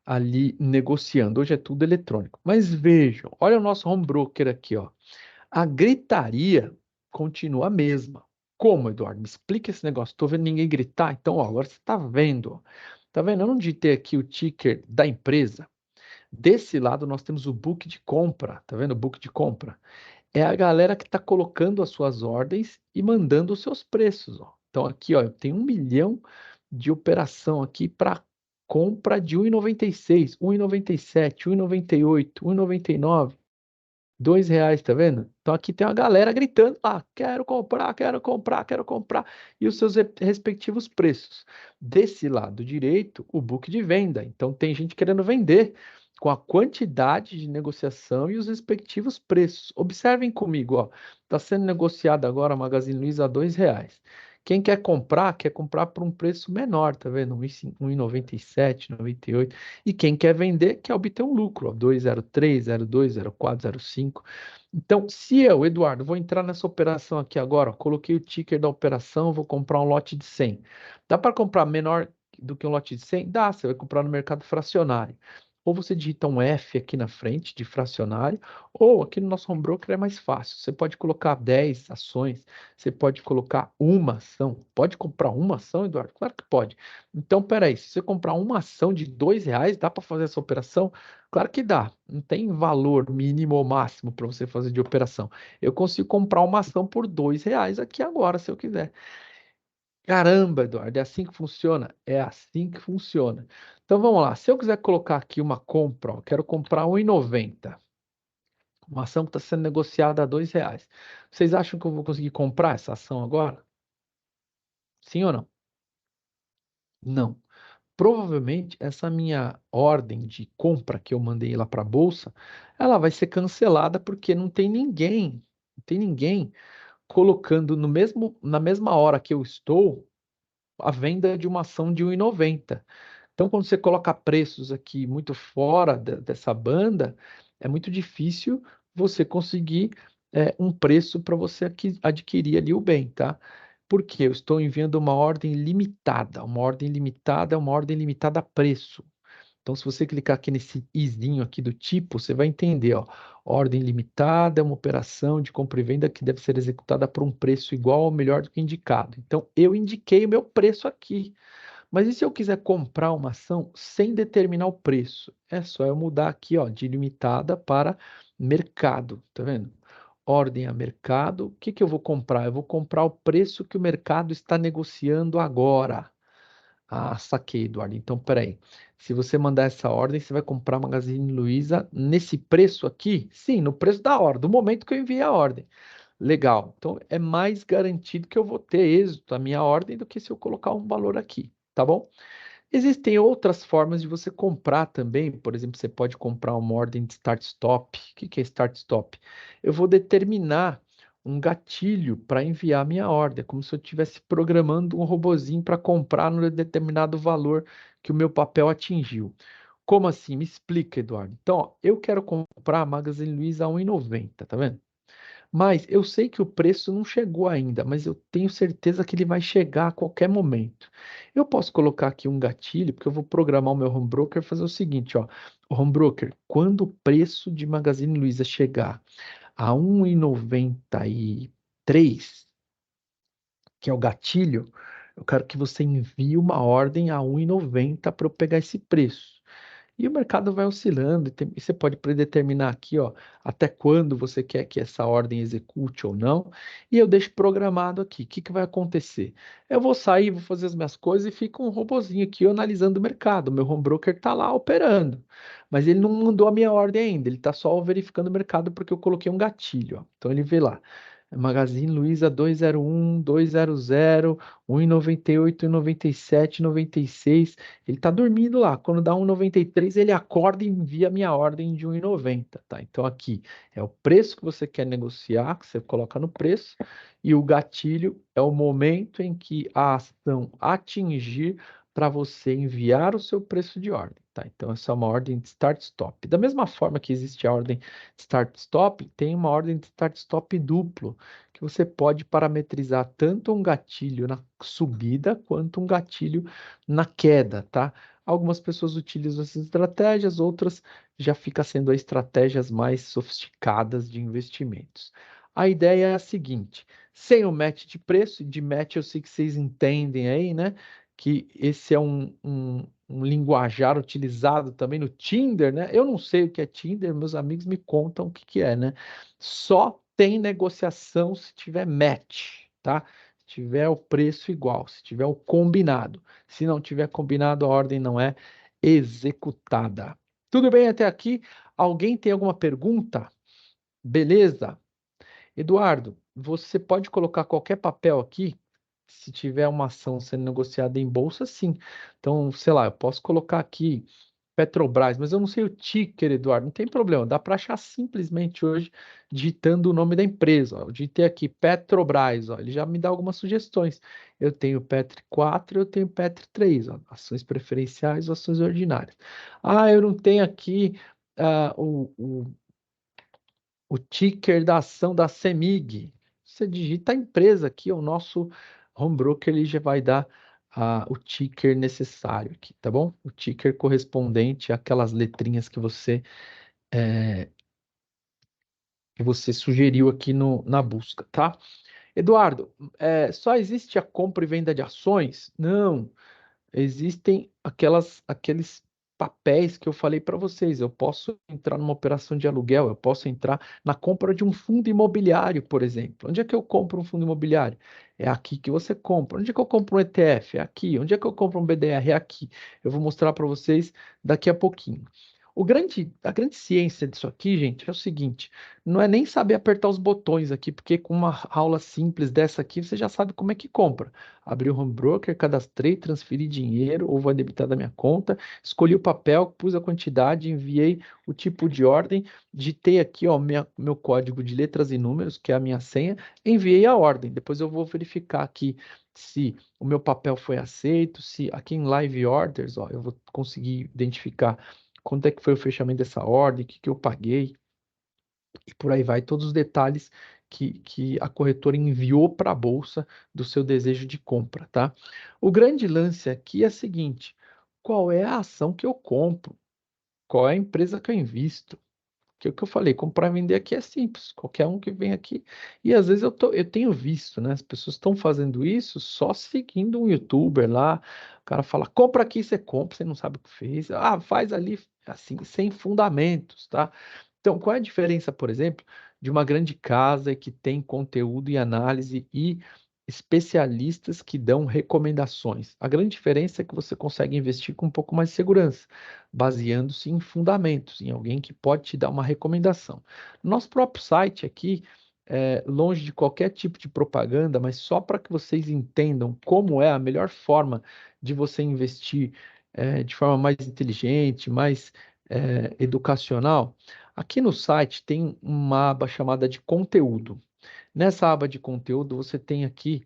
ali negociando. Hoje é tudo eletrônico. Mas vejam, olha o nosso home broker aqui, ó. A gritaria continua a mesma. Como, Eduardo? Me explica esse negócio. Estou vendo ninguém gritar. Então, ó, agora você está vendo. Ó. Tá vendo? Eu não digitei aqui o ticker da empresa. Desse lado, nós temos o book de compra. Tá vendo o book de compra? É a galera que está colocando as suas ordens e mandando os seus preços. Ó. Então, aqui, ó, eu tenho 1 milhão de operação aqui para compra de 1,96, 1,97, 1,98, 1,99, R$ 2, tá vendo? Então aqui tem uma galera gritando lá, quero comprar, quero comprar, quero comprar, e os seus respectivos preços. Desse lado direito, o book de venda. Então tem gente querendo vender com a quantidade de negociação e os respectivos preços. Observem comigo, ó, está sendo negociado agora a Magazine Luiza a R$ 2. Quem quer comprar por um preço menor, tá vendo? 1,97, 1,98. E quem quer vender, quer obter um lucro, ó, 2,03, 0,2, 0,4, 0,5. Então, se eu, Eduardo, vou entrar nessa operação aqui agora, ó, coloquei o ticker da operação, vou comprar um lote de 100. Dá para comprar menor do que um lote de 100? Dá, você vai comprar no mercado fracionário. Ou você digita um F aqui na frente de fracionário, ou aqui no nosso home broker é mais fácil. Você pode colocar 10 ações, você pode colocar uma ação. Pode comprar uma ação, Eduardo? Claro que pode. Então, peraí, se você comprar uma ação de R$ 2, dá para fazer essa operação? Claro que dá. Não tem valor mínimo ou máximo para você fazer de operação. Eu consigo comprar uma ação por R$ 2 aqui agora, se eu quiser. Caramba, Eduardo, é assim que funciona? É assim que funciona. Então vamos lá. Se eu quiser colocar aqui uma compra, ó, quero comprar 1,90. Uma ação que está sendo negociada a R$ 2. Vocês acham que eu vou conseguir comprar essa ação agora? Sim ou não? Não. Provavelmente essa minha ordem de compra que eu mandei lá para a bolsa, ela vai ser cancelada porque não tem ninguém colocando na mesma hora que eu estou a venda de uma ação de 1,90. Então, quando você coloca preços aqui muito fora dessa banda, é muito difícil você conseguir um preço para você adquirir ali o bem, tá? Porque eu estou enviando uma ordem limitada. Uma ordem limitada é uma ordem limitada a preço. Então, se você clicar aqui nesse izinho aqui do tipo, você vai entender, ó. Ordem limitada é uma operação de compra e venda que deve ser executada por um preço igual ou melhor do que indicado. Então, eu indiquei o meu preço aqui. Mas e se eu quiser comprar uma ação sem determinar o preço? É só eu mudar aqui, ó, de limitada para mercado, tá vendo? Ordem a mercado. O que que eu vou comprar? Eu vou comprar o preço que o mercado está negociando agora. Ah, saquei, Eduardo. Então, peraí. Se você mandar essa ordem, você vai comprar a Magazine Luiza nesse preço aqui? Sim, no preço da hora, do momento que eu enviei a ordem. Legal. Então, é mais garantido que eu vou ter êxito na minha ordem do que se eu colocar um valor aqui, tá bom? Existem outras formas de você comprar também. Por exemplo, você pode comprar uma ordem de start-stop. O que que é start-stop? Eu vou determinar um gatilho para enviar minha ordem, é como se eu estivesse programando um robozinho para comprar no determinado valor que o meu papel atingiu. Como assim? Me explica, Eduardo. Então, ó, eu quero comprar a Magazine Luiza a 1,90, tá vendo? Mas eu sei que o preço não chegou ainda, mas eu tenho certeza que ele vai chegar a qualquer momento. Eu posso colocar aqui um gatilho, porque eu vou programar o meu home broker e fazer o seguinte, ó. O home broker, quando o preço de Magazine Luiza chegar a 1,93, que é o gatilho, eu quero que você envie uma ordem a 1,90 para eu pegar esse preço. E o mercado vai oscilando, e você pode predeterminar aqui, ó, até quando você quer que essa ordem execute ou não, e eu deixo programado aqui. O que que vai acontecer? Eu vou sair, vou fazer as minhas coisas e fica um robozinho aqui eu analisando o mercado. O meu home broker está lá operando, mas ele não mandou a minha ordem ainda, ele está só verificando o mercado porque eu coloquei um gatilho, ó. Então ele vê lá. Magazine Luiza 201, 200, 1,98, 1,97, 96. Ele tá dormindo lá. Quando dá 1,93, ele acorda e envia a minha ordem de 1,90, tá? Então aqui é o preço que você quer negociar, que você coloca no preço, e o gatilho é o momento em que a ação atingir para você enviar o seu preço de ordem, tá? Então essa é uma ordem de start-stop. Da mesma forma que existe a ordem start-stop, tem uma ordem de start-stop duplo, que você pode parametrizar tanto um gatilho na subida quanto um gatilho na queda, tá? Algumas pessoas utilizam essas estratégias, outras já fica sendo estratégias mais sofisticadas de investimentos. A ideia é a seguinte: sem o match de preço, de match eu sei que vocês entendem aí, né? Que esse é um linguajar utilizado também no Tinder, né? Eu não sei o que é Tinder, meus amigos me contam o que que é, né? Só tem negociação se tiver match, tá? Se tiver o preço igual, se tiver o combinado. Se não tiver combinado, a ordem não é executada. Tudo bem até aqui? Alguém tem alguma pergunta? Beleza? Eduardo, você pode colocar qualquer papel aqui, se tiver uma ação sendo negociada em bolsa, sim. Então, sei lá, eu posso colocar aqui Petrobras, mas eu não sei o ticker, Eduardo, não tem problema, dá para achar simplesmente hoje digitando o nome da empresa. Ó. Eu digitei aqui Petrobras, ó, ele já me dá algumas sugestões. Eu tenho Petri 4, eu tenho Petri 3, ó, ações preferenciais, ações ordinárias. Ah, eu não tenho aqui o ticker da ação da CEMIG. Você digita a empresa aqui, o nosso home broker ele já vai dar o ticker necessário aqui, tá bom? O ticker correspondente àquelas letrinhas eh, que você sugeriu aqui na busca, tá? Eduardo, só existe a compra e venda de ações? Não. Existem aqueles papéis que eu falei para vocês. Eu posso entrar numa operação de aluguel, eu posso entrar na compra de um fundo imobiliário, por exemplo. Onde é que eu compro um fundo imobiliário? É aqui que você compra. Onde é que eu compro um ETF? É aqui. Onde é que eu compro um BDR? É aqui. Eu vou mostrar para vocês daqui a pouquinho. A grande ciência disso aqui, gente, é o seguinte: não é nem saber apertar os botões aqui, porque com uma aula simples dessa aqui, você já sabe como é que compra. Abri o home broker, cadastrei, transferi dinheiro ou vou debitar da minha conta, escolhi o papel, pus a quantidade, enviei o tipo de ordem, digitei aqui ó, meu código de letras e números, que é a minha senha, enviei a ordem. Depois eu vou verificar aqui se o meu papel foi aceito, se aqui em Live Orders, ó, eu vou conseguir identificar quanto é que foi o fechamento dessa ordem, o que que eu paguei, e por aí vai, todos os detalhes que a corretora enviou para a bolsa do seu desejo de compra, tá? O grande lance aqui é o seguinte: qual é a ação que eu compro? Qual é a empresa que eu invisto? Que é o que eu falei, comprar e vender aqui é simples, qualquer um que vem aqui. E às vezes eu tenho visto, né? As pessoas estão fazendo isso só seguindo um youtuber lá. O cara fala, compra aqui, você compra, você não sabe o que fez. Ah, faz ali, assim, sem fundamentos, tá? Então, qual é a diferença, por exemplo, de uma grande casa que tem conteúdo e análise e especialistas que dão recomendações? A grande diferença é que você consegue investir com um pouco mais de segurança, baseando-se em fundamentos, em alguém que pode te dar uma recomendação. Nosso próprio site aqui, longe de qualquer tipo de propaganda, mas só para que vocês entendam como é a melhor forma de você investir de forma mais inteligente, mais educacional. Aqui no site tem uma aba chamada de conteúdo. Nessa aba de conteúdo, você tem aqui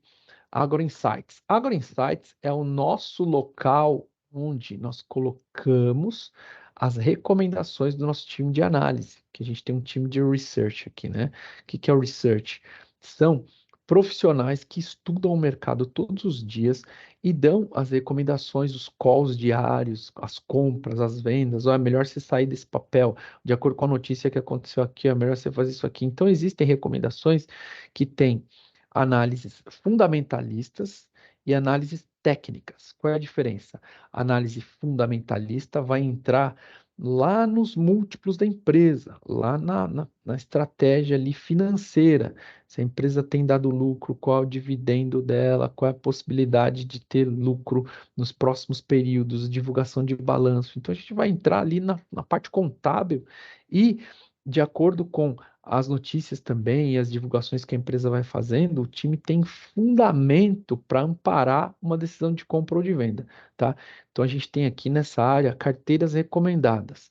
Agro Insights. Agro Insights é o nosso local onde nós colocamos as recomendações do nosso time de análise, que a gente tem um time de research aqui, né? O que é o research? São profissionais que estudam o mercado todos os dias e dão as recomendações, os calls diários, as compras, as vendas. Ou é melhor você sair desse papel, de acordo com a notícia que aconteceu aqui, é melhor você fazer isso aqui. Então, existem recomendações que têm análises fundamentalistas e análises técnicas. Qual é a diferença? A análise fundamentalista vai entrar lá nos múltiplos da empresa, lá na estratégia ali financeira. Se a empresa tem dado lucro, qual é o dividendo dela, qual é a possibilidade de ter lucro nos próximos períodos, divulgação de balanço. Então a gente vai entrar ali na parte contábil e, de acordo com as notícias também e as divulgações que a empresa vai fazendo, o time tem fundamento para amparar uma decisão de compra ou de venda, tá? Então a gente tem aqui nessa área carteiras recomendadas.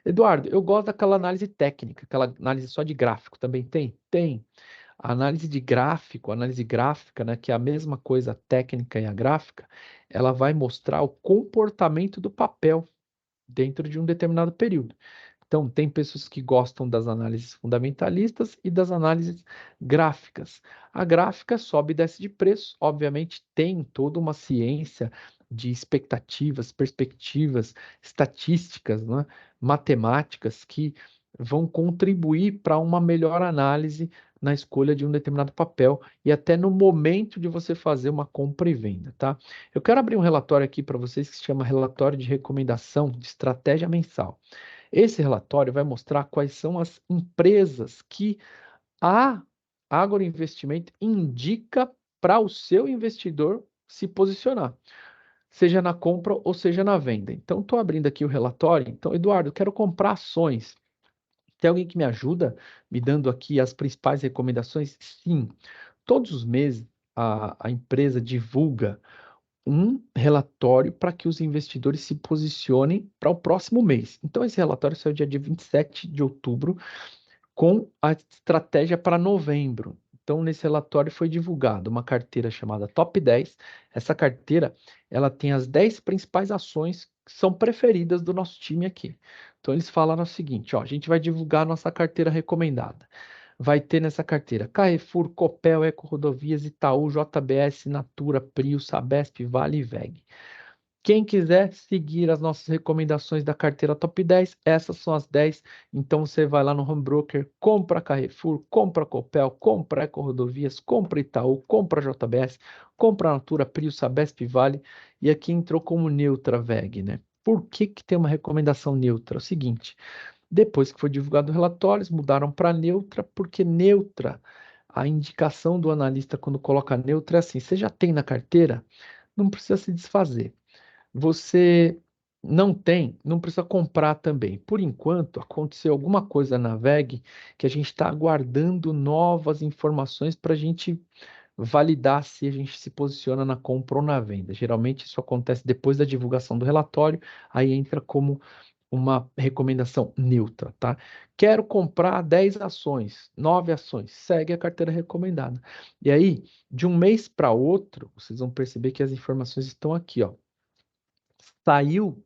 Eduardo, eu gosto daquela análise técnica, aquela análise só de gráfico, também tem? Tem. A análise de gráfico, a análise gráfica, né, que é a mesma coisa a técnica e a gráfica, ela vai mostrar o comportamento do papel dentro de um determinado período. Então, tem pessoas que gostam das análises fundamentalistas e das análises gráficas. A gráfica sobe e desce de preço, obviamente, tem toda uma ciência de expectativas, perspectivas, estatísticas, né, matemáticas que vão contribuir para uma melhor análise na escolha de um determinado papel e até no momento de você fazer uma compra e venda, tá? Eu quero abrir um relatório aqui para vocês que se chama Relatório de Recomendação de Estratégia Mensal. Esse relatório vai mostrar quais são as empresas que a agroinvestimento indica para o seu investidor se posicionar, seja na compra ou seja na venda. Então, estou abrindo aqui o relatório. Então, Eduardo, eu quero comprar ações. Tem alguém que me ajuda me dando aqui as principais recomendações? Sim. Todos os meses, a empresa divulga um relatório para que os investidores se posicionem para o próximo mês. Então, esse relatório saiu dia 27 de outubro, com a estratégia para novembro. Então, nesse relatório foi divulgada uma carteira chamada Top 10. Essa carteira, ela tem as 10 principais ações que são preferidas do nosso time aqui. Então, eles falaram o seguinte, ó, a gente vai divulgar a nossa carteira recomendada. Vai ter nessa carteira Carrefour, Copel, Eco Rodovias, Itaú, JBS, Natura, Prio, Sabesp, Vale e VEG. Quem quiser seguir as nossas recomendações da carteira Top 10, essas são as 10. Então você vai lá no home broker, compra Carrefour, compra Copel, compra Eco Rodovias, compra Itaú, compra JBS, compra Natura, Prio, Sabesp, Vale. E aqui entrou como neutra VEG, né? Por que que tem uma recomendação neutra? É o seguinte, depois que foi divulgado o relatório, eles mudaram para neutra, porque neutra, a indicação do analista quando coloca neutra é assim, você já tem na carteira, não precisa se desfazer. Você não tem, não precisa comprar também. Por enquanto, aconteceu alguma coisa na VEG que a gente está aguardando novas informações para a gente validar se a gente se posiciona na compra ou na venda. Geralmente isso acontece depois da divulgação do relatório, aí entra como uma recomendação neutra, tá? Quero comprar 10 ações, 9 ações, segue a carteira recomendada. E aí, de um mês para outro, vocês vão perceber que as informações estão aqui, ó. Saiu,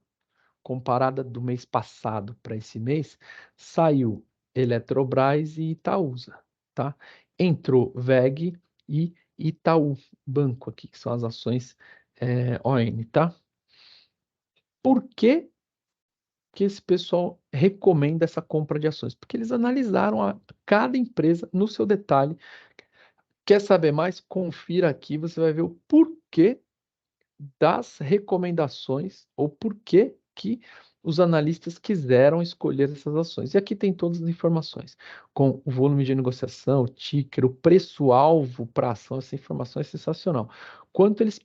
comparada do mês passado para esse mês, saiu Eletrobras e Itaúsa, tá? Entrou VEG e Itaú Banco aqui, que são as ações ON, tá? Por que que esse pessoal recomenda essa compra de ações? Porque eles analisaram cada empresa no seu detalhe. Quer saber mais? Confira aqui, você vai ver o porquê das recomendações ou por que que os analistas quiseram escolher essas ações. E aqui tem todas as informações, com o volume de negociação, o ticker, o preço-alvo para a ação, essa informação é sensacional. Quanto eles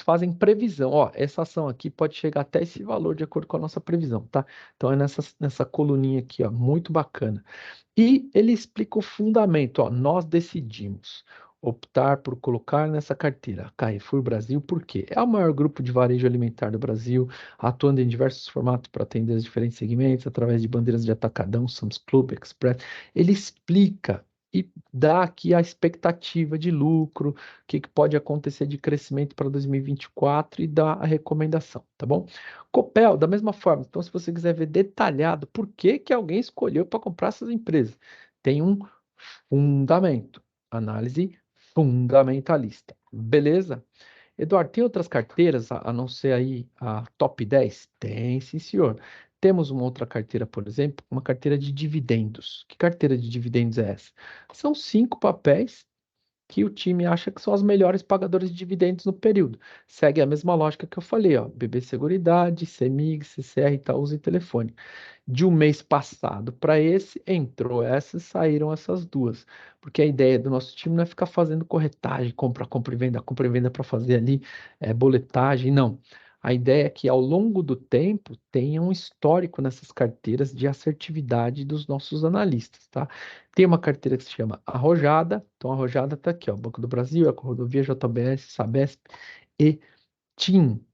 fazem previsão, ó, essa ação aqui pode chegar até esse valor de acordo com a nossa previsão, tá? Então é nessa coluninha aqui, ó, muito bacana. E ele explica o fundamento, ó, nós decidimos optar por colocar nessa carteira Carrefour Brasil, porque é o maior grupo de varejo alimentar do Brasil, atuando em diversos formatos para atender os diferentes segmentos, através de bandeiras de atacadão, Sam's Club, Express. Ele explica e dá aqui a expectativa de lucro, o que pode acontecer de crescimento para 2024 e dá a recomendação, tá bom? Copel, da mesma forma. Então, se você quiser ver detalhado por que que alguém escolheu para comprar essas empresas, tem um fundamento, análise fundamentalista. Beleza? Eduardo, tem outras carteiras a não ser aí a top 10? Tem, sim, senhor. Temos uma outra carteira, por exemplo, uma carteira de dividendos. Que carteira de dividendos é essa? São 5 papéis que o time acha que são os melhores pagadores de dividendos no período. Segue a mesma lógica que eu falei, ó, BB Seguridade, CEMIG, CCR, Itaúsa e Telefone. De um mês passado para esse, entrou essas, saíram essas duas. Porque a ideia do nosso time não é ficar fazendo corretagem, compra e venda para fazer ali boletagem, não. A ideia é que ao longo do tempo tenha um histórico nessas carteiras de assertividade dos nossos analistas, tá? Tem uma carteira que se chama Arrojada, então a Arrojada está aqui, ó, Banco do Brasil, Eco Rodovia, JBS, Sabesp e TIM.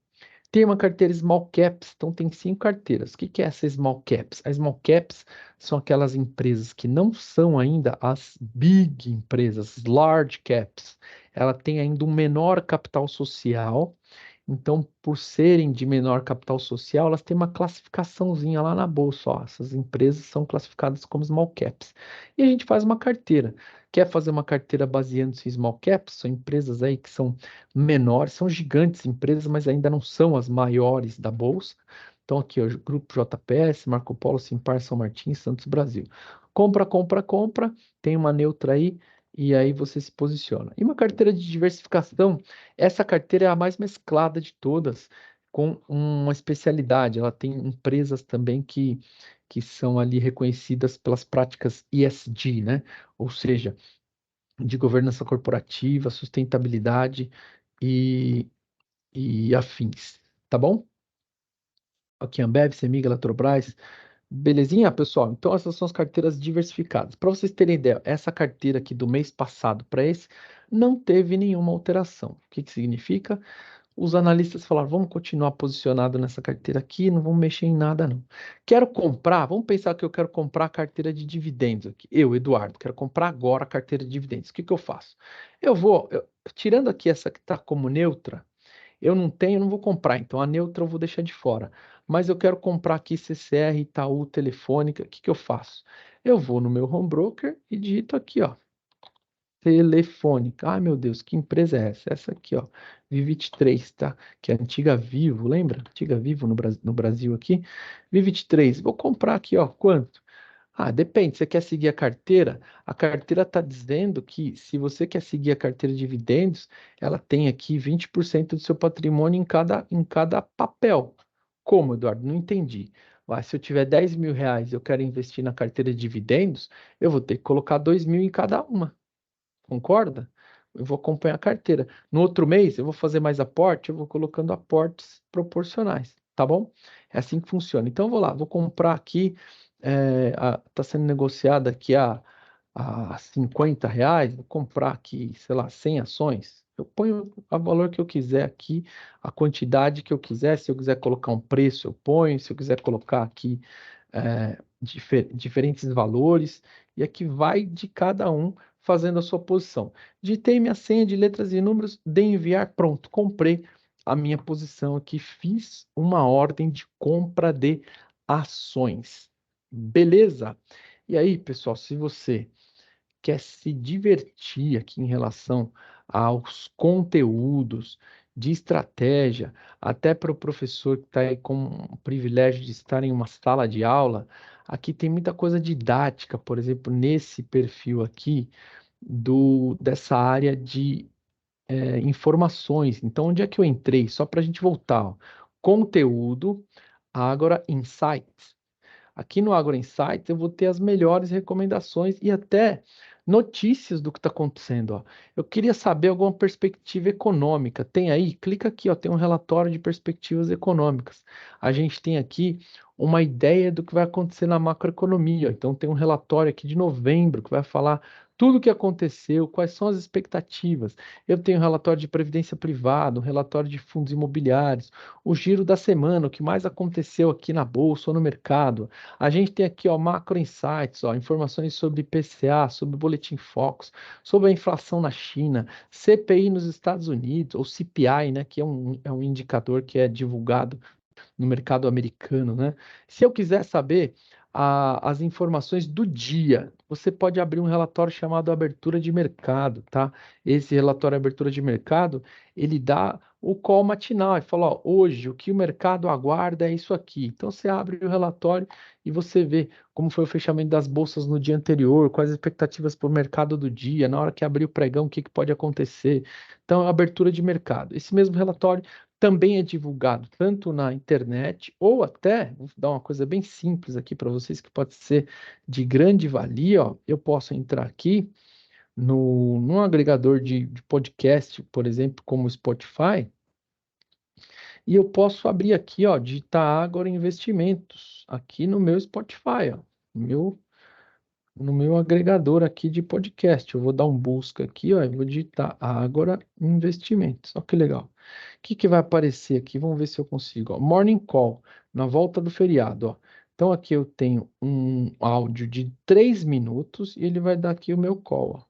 Tem uma carteira Small Caps, então tem 5 carteiras. O que que é essa Small Caps? As Small Caps são aquelas empresas que não são ainda as big empresas, as large caps. Ela tem ainda um menor capital social. Então, por serem de menor capital social, elas têm uma classificaçãozinha lá na bolsa. Ó, essas empresas são classificadas como small caps. E a gente faz uma carteira. Quer fazer uma carteira baseando-se em small caps? São empresas aí que são menores, são gigantes empresas, mas ainda não são as maiores da bolsa. Então, aqui, ó, Grupo JPS, Marco Polo, Simpar, São Martins, Santos Brasil. Compra, compra, compra. Tem uma neutra aí e aí você se posiciona. E uma carteira de diversificação, essa carteira é a mais mesclada de todas, com uma especialidade. Ela tem empresas também que são ali reconhecidas pelas práticas ESG, né? Ou seja, de governança corporativa, sustentabilidade e, e afins, tá bom? Aqui, Ambev, Semig, Eletrobras. Belezinha, pessoal? Então, essas são as carteiras diversificadas. Para vocês terem ideia, essa carteira aqui do mês passado para esse não teve nenhuma alteração. O que que significa? Os analistas falaram, vamos continuar posicionado nessa carteira aqui, não vamos mexer em nada não. Quero comprar, vamos pensar que eu quero comprar a carteira de dividendos aqui. Eu, Eduardo, quero comprar agora a carteira de dividendos. O que que eu faço? Tirando aqui essa que está como neutra, eu não tenho, não vou comprar, então a neutra eu vou deixar de fora. Mas eu quero comprar aqui CCR, Itaú, Telefônica, o que que eu faço? Eu vou no meu home broker e digito aqui, ó, Telefônica. Ai, meu Deus, que empresa é essa? Essa aqui, ó, Vi23, tá? Que é a antiga Vivo, lembra? Antiga Vivo no Brasil aqui. Vi23, vou comprar aqui, ó, quanto? Ah, depende, você quer seguir a carteira está dizendo que se você quer seguir a carteira de dividendos, ela tem aqui 20% do seu patrimônio em cada papel. Como, Eduardo? Não entendi. Ué, se eu tiver 10 mil reais e eu quero investir na carteira de dividendos, eu vou ter que colocar 2 mil em cada uma. Concorda? Eu vou acompanhar a carteira. No outro mês, eu vou fazer mais aporte, eu vou colocando aportes proporcionais, tá bom? É assim que funciona. Então, eu vou lá, vou comprar aqui, está sendo negociada aqui a R$ 50, vou comprar aqui, sei lá, 100 ações. Eu ponho o valor que eu quiser aqui, a quantidade que eu quiser. Se eu quiser colocar um preço, eu ponho. Se eu quiser colocar aqui diferentes valores, e aqui vai de cada um fazendo a sua posição. Digitei minha senha de letras e números, dei enviar, pronto, comprei a minha posição aqui, fiz uma ordem de compra de ações. Beleza? E aí, pessoal, se você quer se divertir aqui em relação aos conteúdos de estratégia, até para o professor que está aí com o privilégio de estar em uma sala de aula, aqui tem muita coisa didática, por exemplo, nesse perfil aqui dessa área de informações. Então, onde é que eu entrei? Só para a gente voltar, ó. Conteúdo, Agora Insights. Aqui no Agro Insights eu vou ter as melhores recomendações e até notícias do que está acontecendo, ó. Eu queria saber alguma perspectiva econômica. Tem aí? Clica aqui, ó, tem um relatório de perspectivas econômicas. A gente tem aqui uma ideia do que vai acontecer na macroeconomia. Então tem um relatório aqui de novembro que vai falar tudo o que aconteceu, quais são as expectativas. Eu tenho um relatório de previdência privada, um relatório de fundos imobiliários, o giro da semana, o que mais aconteceu aqui na bolsa ou no mercado. A gente tem aqui, ó, Macro Insights, ó, informações sobre IPCA, sobre Boletim Focus, sobre a inflação na China, CPI nos Estados Unidos, ou CPI, né, que é um indicador que é divulgado no mercado americano, né? Se eu quiser saber as informações do dia, você pode abrir um relatório chamado abertura de mercado, tá? Esse relatório abertura de mercado, ele dá o call matinal e fala, ó, hoje o que o mercado aguarda é isso aqui. Então você abre o relatório e você vê como foi o fechamento das bolsas no dia anterior, quais as expectativas para o mercado do dia, na hora que abrir o pregão, o que pode acontecer. Então, abertura de mercado. Esse mesmo relatório também é divulgado tanto na internet ou até, vou dar uma coisa bem simples aqui para vocês que pode ser de grande valia, ó, eu posso entrar aqui num agregador de podcast, por exemplo, como o Spotify, e eu posso abrir aqui, ó, digitar Agora Investimentos, aqui no meu Spotify, ó, no meu agregador aqui de podcast. Eu vou dar um busca aqui, ó, e vou digitar Agora Investimentos. Olha que legal. O que vai aparecer aqui? Vamos ver se eu consigo. Ó. Morning Call, na volta do feriado. Ó. Então aqui eu tenho um áudio de 3 minutos e ele vai dar aqui o meu call. Ó.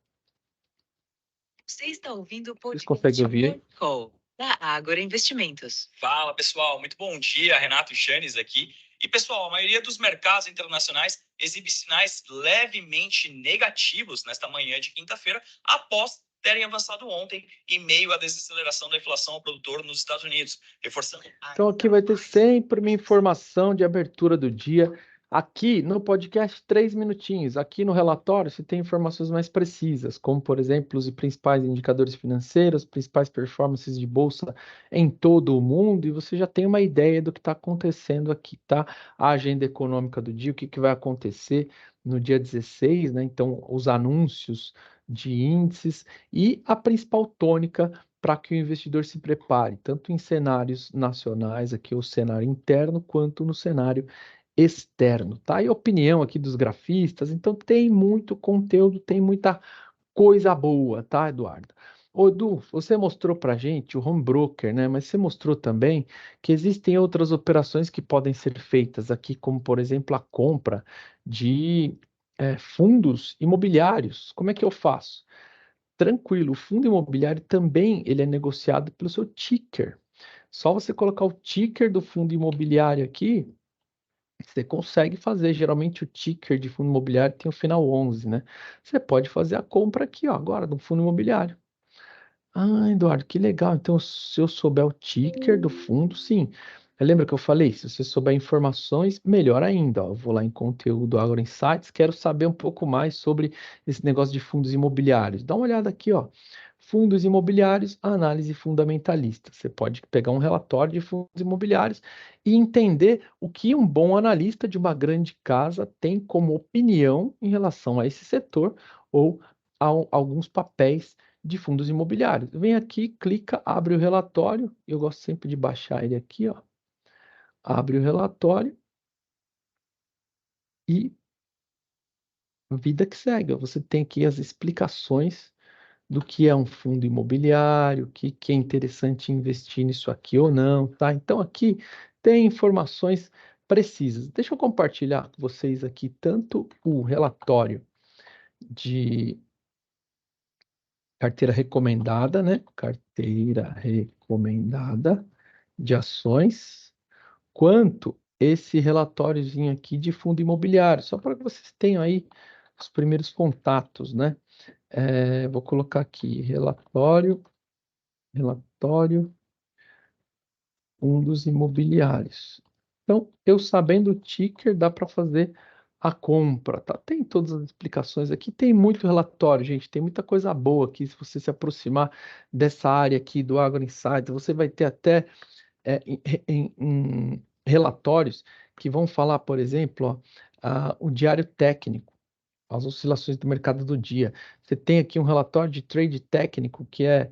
Você está ouvindo o Vocês podcast conseguem ouvir aí? Call da Agora Investimentos. Fala, pessoal. Muito bom dia. Renato Chanes aqui. E, pessoal, a maioria dos mercados internacionais exibe sinais levemente negativos nesta manhã de quinta-feira, após terem avançado ontem, em meio à desaceleração da inflação ao produtor nos Estados Unidos, reforçando... Então aqui vai ter sempre uma informação de abertura do dia. Aqui no podcast, 3 minutinhos. Aqui no relatório, você tem informações mais precisas, como, por exemplo, os principais indicadores financeiros, principais performances de bolsa em todo o mundo, e você já tem uma ideia do que está acontecendo aqui, tá? A agenda econômica do dia, o que que vai acontecer no dia 16, né? Então, os anúncios de índices e a principal tônica para que o investidor se prepare, tanto em cenários nacionais, aqui o cenário interno, quanto no cenário externo, tá? E opinião aqui dos grafistas, então tem muito conteúdo, tem muita coisa boa, tá, Eduardo? Ô, Edu, você mostrou pra gente o home broker, né? Mas você mostrou também que existem outras operações que podem ser feitas aqui, como, por exemplo, a compra de fundos imobiliários. Como é que eu faço? Tranquilo, o fundo imobiliário também ele é negociado pelo seu ticker. Só você colocar o ticker do fundo imobiliário aqui, você consegue fazer. Geralmente o ticker de fundo imobiliário tem o final 11, né? Você pode fazer a compra aqui, ó, agora, do fundo imobiliário. Ah, Eduardo, que legal. Então, se eu souber o ticker do fundo, sim. Lembra que eu falei? Se você souber informações, melhor ainda. Ó. Eu vou lá em conteúdo Agro Insights, quero saber um pouco mais sobre esse negócio de fundos imobiliários. Dá uma olhada aqui, ó. Fundos imobiliários, análise fundamentalista. Você pode pegar um relatório de fundos imobiliários e entender o que um bom analista de uma grande casa tem como opinião em relação a esse setor ou a alguns papéis de fundos imobiliários. Vem aqui, clica, abre o relatório. Eu gosto sempre de baixar ele aqui, ó. Abre o relatório e vida que segue. Você tem aqui as explicações do que é um fundo imobiliário, que é interessante investir nisso aqui ou não, tá? Então aqui tem informações precisas. Deixa eu compartilhar com vocês aqui tanto o relatório de carteira recomendada, né? Carteira recomendada de ações, quanto esse relatóriozinho aqui de fundo imobiliário, só para que vocês tenham aí os primeiros contatos, né? Vou colocar aqui relatório fundos imobiliários. Então, eu sabendo o ticker, dá para fazer a compra, tá? Tem todas as explicações aqui, tem muito relatório, gente, tem muita coisa boa aqui. Se você se aproximar dessa área aqui do Agro Insights, você vai ter até em relatórios que vão falar, por exemplo, ó, o diário técnico, as oscilações do mercado do dia. Você tem aqui um relatório de trade técnico, que é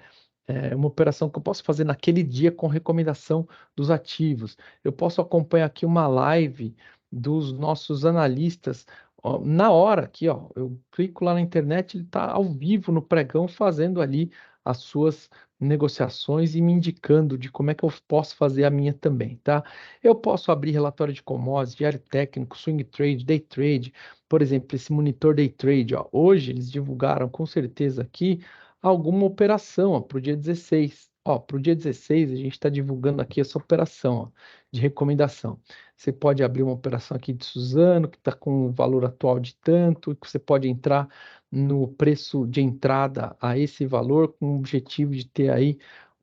uma operação que eu posso fazer naquele dia com recomendação dos ativos. Eu posso acompanhar aqui uma live dos nossos analistas ó, na hora aqui, ó. Eu clico lá na internet, ele está ao vivo no pregão fazendo ali as suas negociações e me indicando de como é que eu posso fazer a minha também, tá? Eu posso abrir relatório de commodities, diário técnico, swing trade, day trade, por exemplo, esse monitor day trade, ó, hoje eles divulgaram com certeza aqui alguma operação para o dia 16. Ó, para o dia 16 a gente está divulgando aqui essa operação ó, de recomendação. Você pode abrir uma operação aqui de Suzano, que está com o valor atual de tanto, que você pode entrar no preço de entrada a esse valor, com o objetivo de ter aí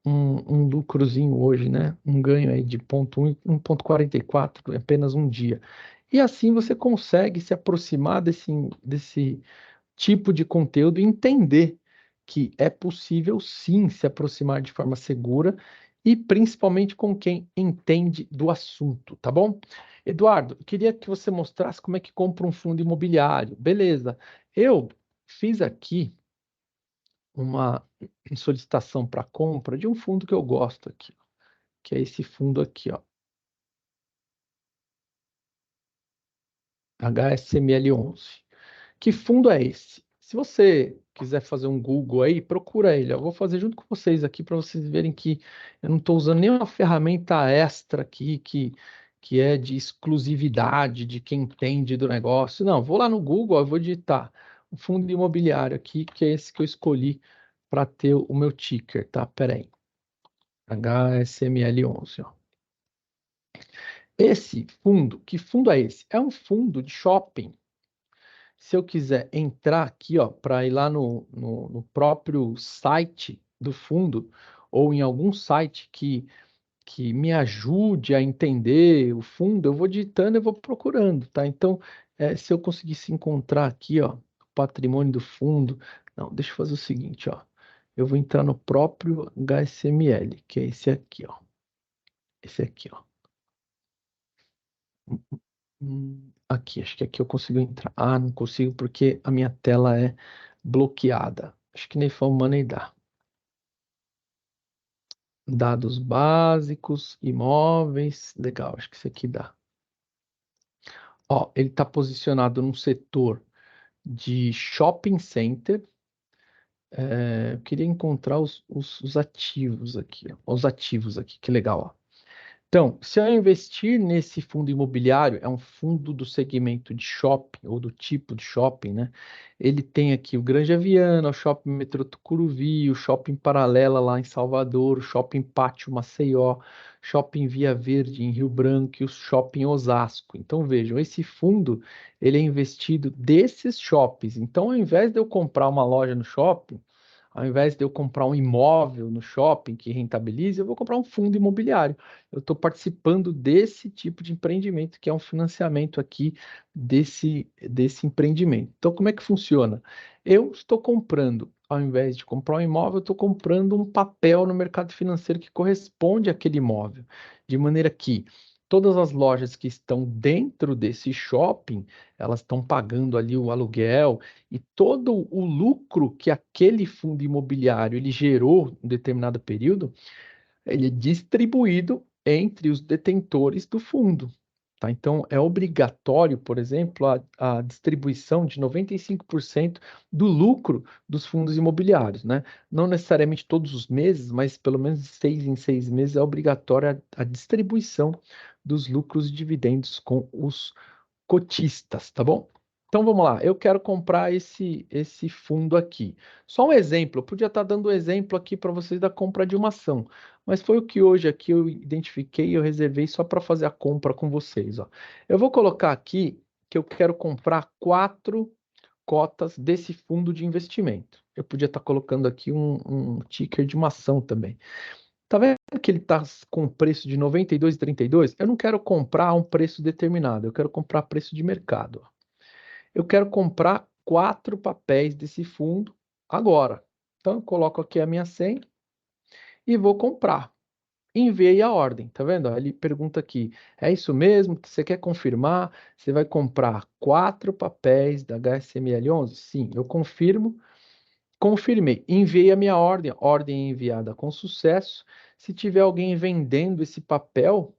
um lucrozinho hoje, né? Um ganho aí de 0,1 e 1,44 em apenas um dia. E assim você consegue se aproximar desse tipo de conteúdo e entender que é possível sim se aproximar de forma segura e principalmente com quem entende do assunto, tá bom? Eduardo, eu queria que você mostrasse como é que compra um fundo imobiliário. Beleza. Eu fiz aqui uma solicitação para compra de um fundo que eu gosto aqui, que é esse fundo aqui, ó, HSML11. Que fundo é esse? Se você quiser fazer um Google aí, procura ele. Eu vou fazer junto com vocês aqui para vocês verem que eu não estou usando nenhuma ferramenta extra aqui que é de exclusividade de quem entende do negócio. Não, vou lá no Google, eu vou digitar o fundo imobiliário aqui, que é esse que eu escolhi para ter o meu ticker, tá? Pera aí. HSML11, ó. Esse fundo, que fundo é esse? É um fundo de shopping. Se eu quiser entrar aqui, ó, para ir lá no próprio site do fundo, ou em algum site que que me ajude a entender o fundo, eu vou digitando, eu vou procurando, tá? Então, se eu conseguisse encontrar aqui, ó, o patrimônio do fundo, não, deixa eu fazer o seguinte, ó, eu vou entrar no próprio HSML, que é esse aqui, ó, esse aqui, ó. Aqui, acho que aqui eu consigo entrar. Ah, não consigo porque a minha tela é bloqueada. Acho que nem Money dá. Dados básicos, imóveis, legal, acho que isso aqui dá. Ó, ele está posicionado num setor de shopping center. Eu queria encontrar os ativos aqui, ó, os ativos aqui, que legal, ó. Então, se eu investir nesse fundo imobiliário, é um fundo do segmento de shopping, ou do tipo de shopping, né? Ele tem aqui o Granja Viana, o Shopping Metrô Tucuruvi, o Shopping Paralela lá em Salvador, o Shopping Pátio Maceió, Shopping Via Verde em Rio Branco e o Shopping Osasco. Então, vejam, esse fundo, ele é investido desses shoppings. Então, ao invés de eu comprar uma loja no shopping, ao invés de eu comprar um imóvel no shopping que rentabilize, eu vou comprar um fundo imobiliário. Eu estou participando desse tipo de empreendimento, que é um financiamento aqui desse empreendimento. Então, como é que funciona? Eu estou comprando, ao invés de comprar um imóvel, eu estou comprando um papel no mercado financeiro que corresponde àquele imóvel, de maneira que todas as lojas que estão dentro desse shopping, elas estão pagando ali o aluguel e todo o lucro que aquele fundo imobiliário ele gerou em determinado período, ele é distribuído entre os detentores do fundo. Tá? Então, é obrigatório, por exemplo, a distribuição de 95% do lucro dos fundos imobiliários. Né? Não necessariamente todos os meses, mas pelo menos de 6 em 6 meses é obrigatória a distribuição dos lucros e dividendos com os cotistas, tá bom? Então vamos lá, eu quero comprar esse fundo aqui. Só um exemplo, eu podia estar dando exemplo aqui para vocês da compra de uma ação, mas foi o que hoje aqui eu identifiquei e eu reservei só para fazer a compra com vocês. Ó. Eu vou colocar aqui que eu quero comprar 4 cotas desse fundo de investimento. Eu podia estar colocando aqui um ticker de uma ação também. Tá vendo que ele está com preço de R$ 92,32? Eu não quero comprar a um preço determinado, eu quero comprar preço de mercado. Eu quero comprar 4 papéis desse fundo agora. Então, eu coloco aqui a minha senha e vou comprar. Enviei a ordem, tá vendo? Ele pergunta aqui, é isso mesmo? Você quer confirmar? Você vai comprar 4 papéis da HSML 11? Sim, eu confirmo. Confirmei, enviei a minha ordem enviada com sucesso. Se tiver alguém vendendo esse papel,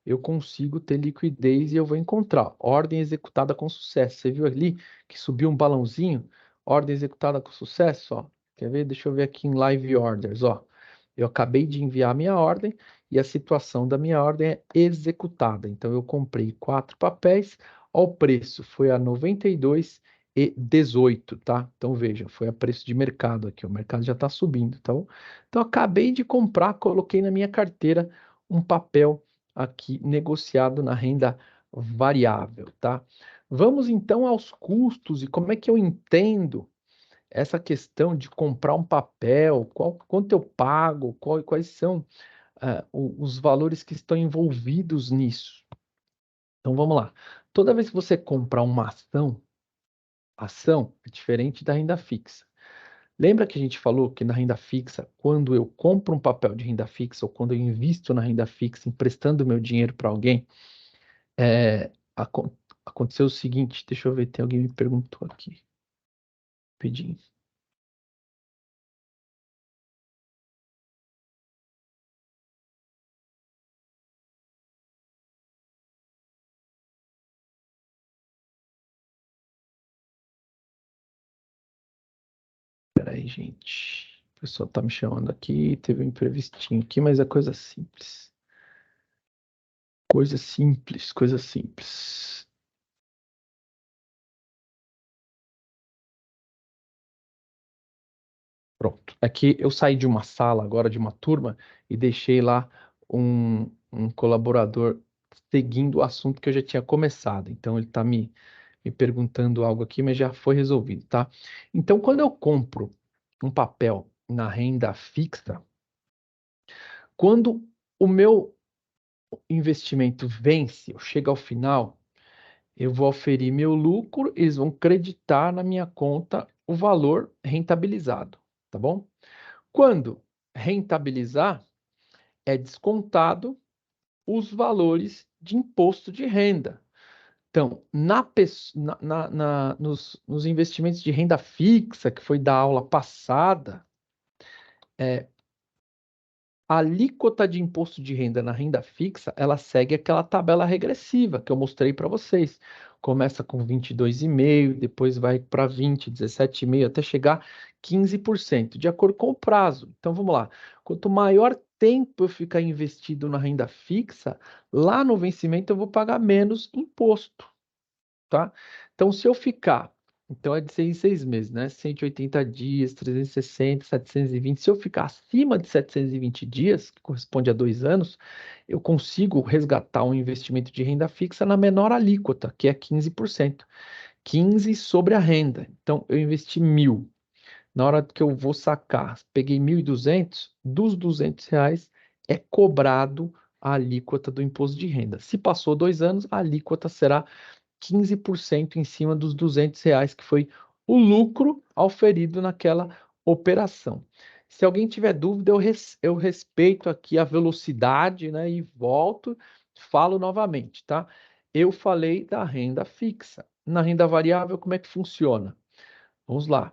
eu consigo ter liquidez e eu vou encontrar. Ordem executada com sucesso. Você viu ali que subiu um balãozinho? Ordem executada com sucesso, ó. Quer ver? Deixa eu ver aqui em Live Orders, ó. Eu acabei de enviar a minha ordem e a situação da minha ordem é executada. Então, eu comprei 4 papéis. Ó, o preço foi a 92,18, tá? Então, veja, foi a preço de mercado aqui. O mercado já está subindo, tá bom? Então, acabei de comprar, coloquei na minha carteira um papel aqui negociado na renda variável, tá? Vamos então aos custos e como é que eu entendo essa questão de comprar um papel, quanto eu pago, quais são os valores que estão envolvidos nisso. Então vamos lá. Toda vez que você comprar uma ação é diferente da renda fixa. Lembra que a gente falou que na renda fixa, quando eu compro um papel de renda fixa ou quando eu invisto na renda fixa, emprestando meu dinheiro para alguém, é, aconteceu o seguinte, deixa eu ver, tem alguém me perguntou aqui. Rapidinho. Peraí, gente. O pessoal tá me chamando aqui, teve um imprevistinho aqui, mas é coisa simples. Coisa simples, coisa simples. Pronto. Aqui eu saí de uma sala agora, de uma turma, e deixei lá um colaborador seguindo o assunto que eu já tinha começado. Então ele está me perguntando algo aqui, mas já foi resolvido, tá? Então, quando eu compro um papel na renda fixa, quando o meu o investimento vence, eu chego ao final, eu vou oferir meu lucro, eles vão creditar na minha conta o valor rentabilizado, tá bom? Quando rentabilizar, é descontado os valores de imposto de renda. Então, nos investimentos de renda fixa, que foi da aula passada, a alíquota de imposto de renda na renda fixa, ela segue aquela tabela regressiva que eu mostrei para vocês. Começa com 22,5%, depois vai para 20%, 17,5%, até chegar 15%, de acordo com o prazo. Então, vamos lá. Quanto maior tempo eu ficar investido na renda fixa, lá no vencimento eu vou pagar menos imposto, tá? Então, se eu ficar, então é de 6 né? 180 dias, 360, 720. Se eu ficar acima de 720 dias, que corresponde a 2 anos, eu consigo resgatar um investimento de renda fixa na menor alíquota, que é 15%. 15 sobre a renda. Então, eu investi 1.000. Na hora que eu vou sacar, peguei 1.200, dos R$ 200 é cobrado a alíquota do imposto de renda. Se passou 2 anos, a alíquota será 15% em cima dos R$ 200, que foi o lucro auferido naquela operação. Se alguém tiver dúvida, eu respeito aqui a velocidade, né, e volto, falo novamente, tá? Eu falei da renda fixa. Na renda variável, como é que funciona? Vamos lá.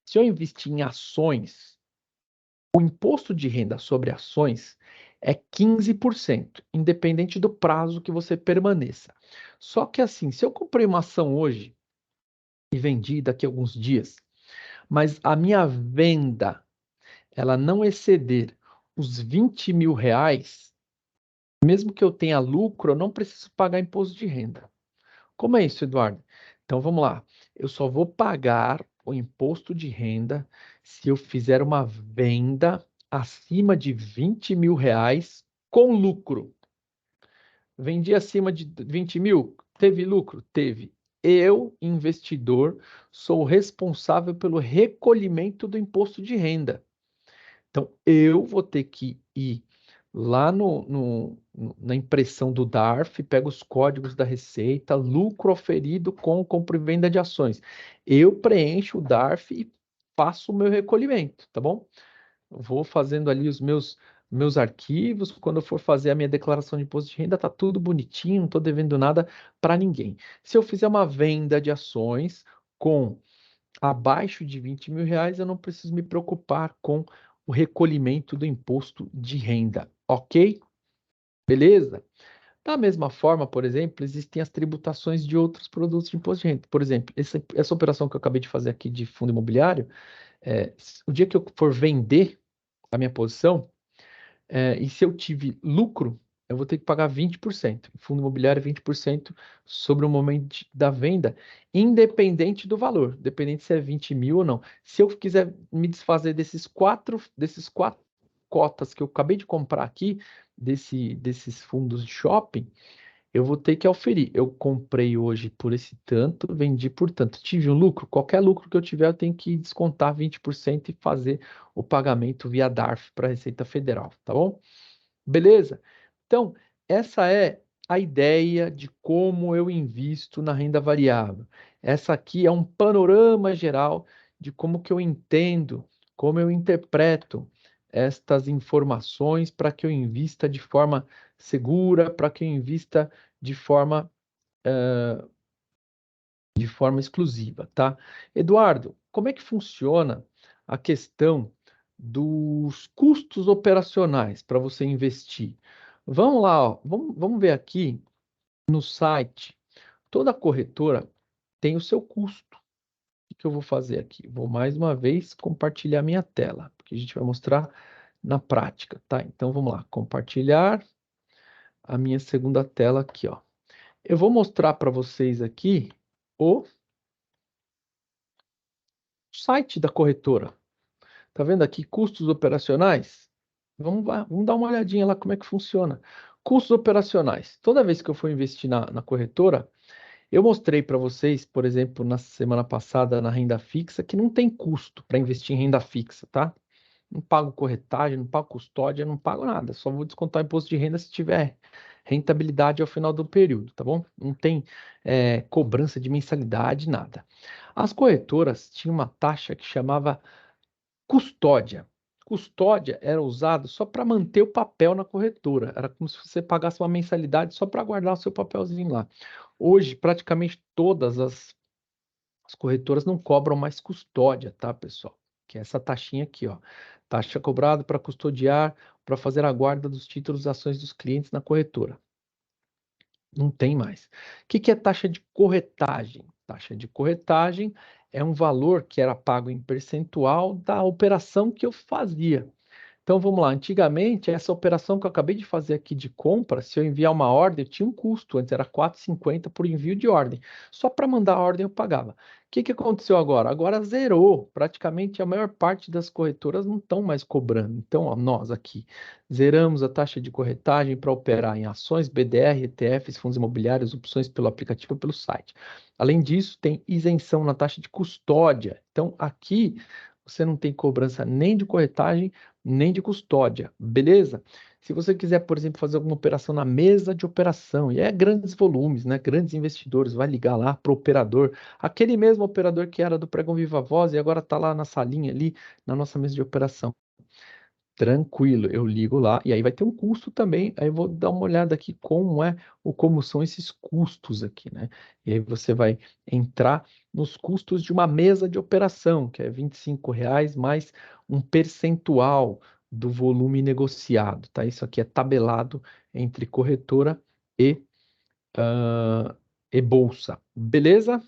Se eu investir em ações, o imposto de renda sobre ações é 15%, independente do prazo que você permaneça. Só que assim, se eu comprei uma ação hoje e vendi daqui a alguns dias, mas a minha venda ela não exceder os R$ 20.000, mesmo que eu tenha lucro, eu não preciso pagar imposto de renda. Como é isso, Eduardo? Então vamos lá. Eu só vou pagar o imposto de renda se eu fizer uma venda acima de R$ 20.000 com lucro. Vendi acima de 20 mil? Teve lucro? Teve. Eu, investidor, sou responsável pelo recolhimento do imposto de renda. Então, eu vou ter que ir lá na impressão do DARF, pego os códigos da Receita, lucro oferido com compra e venda de ações. Eu preencho o DARF e faço o meu recolhimento, tá bom? Vou fazendo ali os meus arquivos. Quando eu for fazer a minha declaração de imposto de renda, tá tudo bonitinho, não estou devendo nada para ninguém. Se eu fizer uma venda de ações com abaixo de R$ 20.000, eu não preciso me preocupar com o recolhimento do imposto de renda, ok? Beleza? Da mesma forma, por exemplo, existem as tributações de outros produtos de imposto de renda. Por exemplo, essa operação que eu acabei de fazer aqui de fundo imobiliário, o dia que eu for vender a minha posição, e se eu tive lucro, eu vou ter que pagar 20%. Fundo imobiliário, 20% sobre o momento da venda, independente do valor, independente se é 20.000 ou não. Se eu quiser me desfazer desses quatro cotas que eu acabei de comprar aqui, desses fundos de shopping, eu vou ter que auferir. Eu comprei hoje por esse tanto, vendi por tanto. Tive um lucro? Qualquer lucro que eu tiver, eu tenho que descontar 20% e fazer o pagamento via DARF para a Receita Federal, tá bom? Beleza? Então, essa é a ideia de como eu invisto na renda variável. Essa aqui é um panorama geral de como que eu entendo, como eu interpreto estas informações para que eu invista de forma segura, para que eu invista de forma, de forma exclusiva, tá? Eduardo, como é que funciona a questão dos custos operacionais para você investir? Vamos lá, ó, vamos ver aqui no site. Toda corretora tem o seu custo. O que eu vou fazer aqui? Vou mais uma vez compartilhar minha tela, porque a gente vai mostrar na prática, tá? Então vamos lá, compartilhar a minha segunda tela aqui, ó. Eu vou mostrar para vocês aqui o site da corretora. Tá vendo aqui custos operacionais? Vamos dar uma olhadinha lá como é que funciona. Custos operacionais. Toda vez que eu for investir na corretora, eu mostrei para vocês, por exemplo, na semana passada na renda fixa, que não tem custo para investir em renda fixa, tá? Não pago corretagem, não pago custódia, não pago nada. Só vou descontar o imposto de renda se tiver rentabilidade ao final do período, tá bom? Não tem cobrança de mensalidade, nada. As corretoras tinham uma taxa que chamava custódia. Custódia era usado só para manter o papel na corretora. Era como se você pagasse uma mensalidade só para guardar o seu papelzinho lá. Hoje, praticamente todas as corretoras não cobram mais custódia, tá, pessoal? Que é essa taxinha aqui, ó. Taxa cobrada para custodiar, para fazer a guarda dos títulos e ações dos clientes na corretora. Não tem mais. O que é taxa de corretagem? Taxa de corretagem é um valor que era pago em percentual da operação que eu fazia. Então vamos lá, antigamente essa operação que eu acabei de fazer aqui de compra, se eu enviar uma ordem, eu tinha um custo, antes era R$ 4,50 por envio de ordem. Só para mandar a ordem eu pagava. O que aconteceu agora? Agora zerou, praticamente a maior parte das corretoras não estão mais cobrando. Então, ó, nós aqui zeramos a taxa de corretagem para operar em ações, BDR, ETFs, fundos imobiliários, opções pelo aplicativo ou pelo site. Além disso, tem isenção na taxa de custódia. Então, aqui você não tem cobrança nem de corretagem, nem de custódia, beleza? Se você quiser, por exemplo, fazer alguma operação na mesa de operação, e é grandes volumes, né? Grandes investidores, vai ligar lá para o operador, aquele mesmo operador que era do Pregão Viva Voz e agora está lá na salinha ali, na nossa mesa de operação. Tranquilo, eu ligo lá e aí vai ter um custo também. Aí eu vou dar uma olhada aqui como são esses custos aqui, né? E aí você vai entrar nos custos de uma mesa de operação, que é R$ 25 mais um percentual do volume negociado, tá? Isso aqui é tabelado entre corretora e, e bolsa, beleza?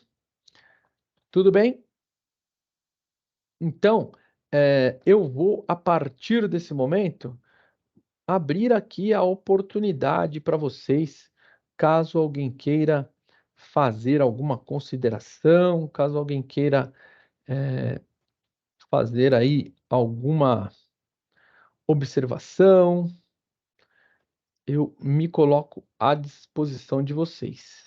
Tudo bem? Então, eu vou, a partir desse momento, abrir aqui a oportunidade para vocês, caso alguém queira fazer alguma consideração, caso alguém queira fazer aí alguma observação, eu me coloco à disposição de vocês.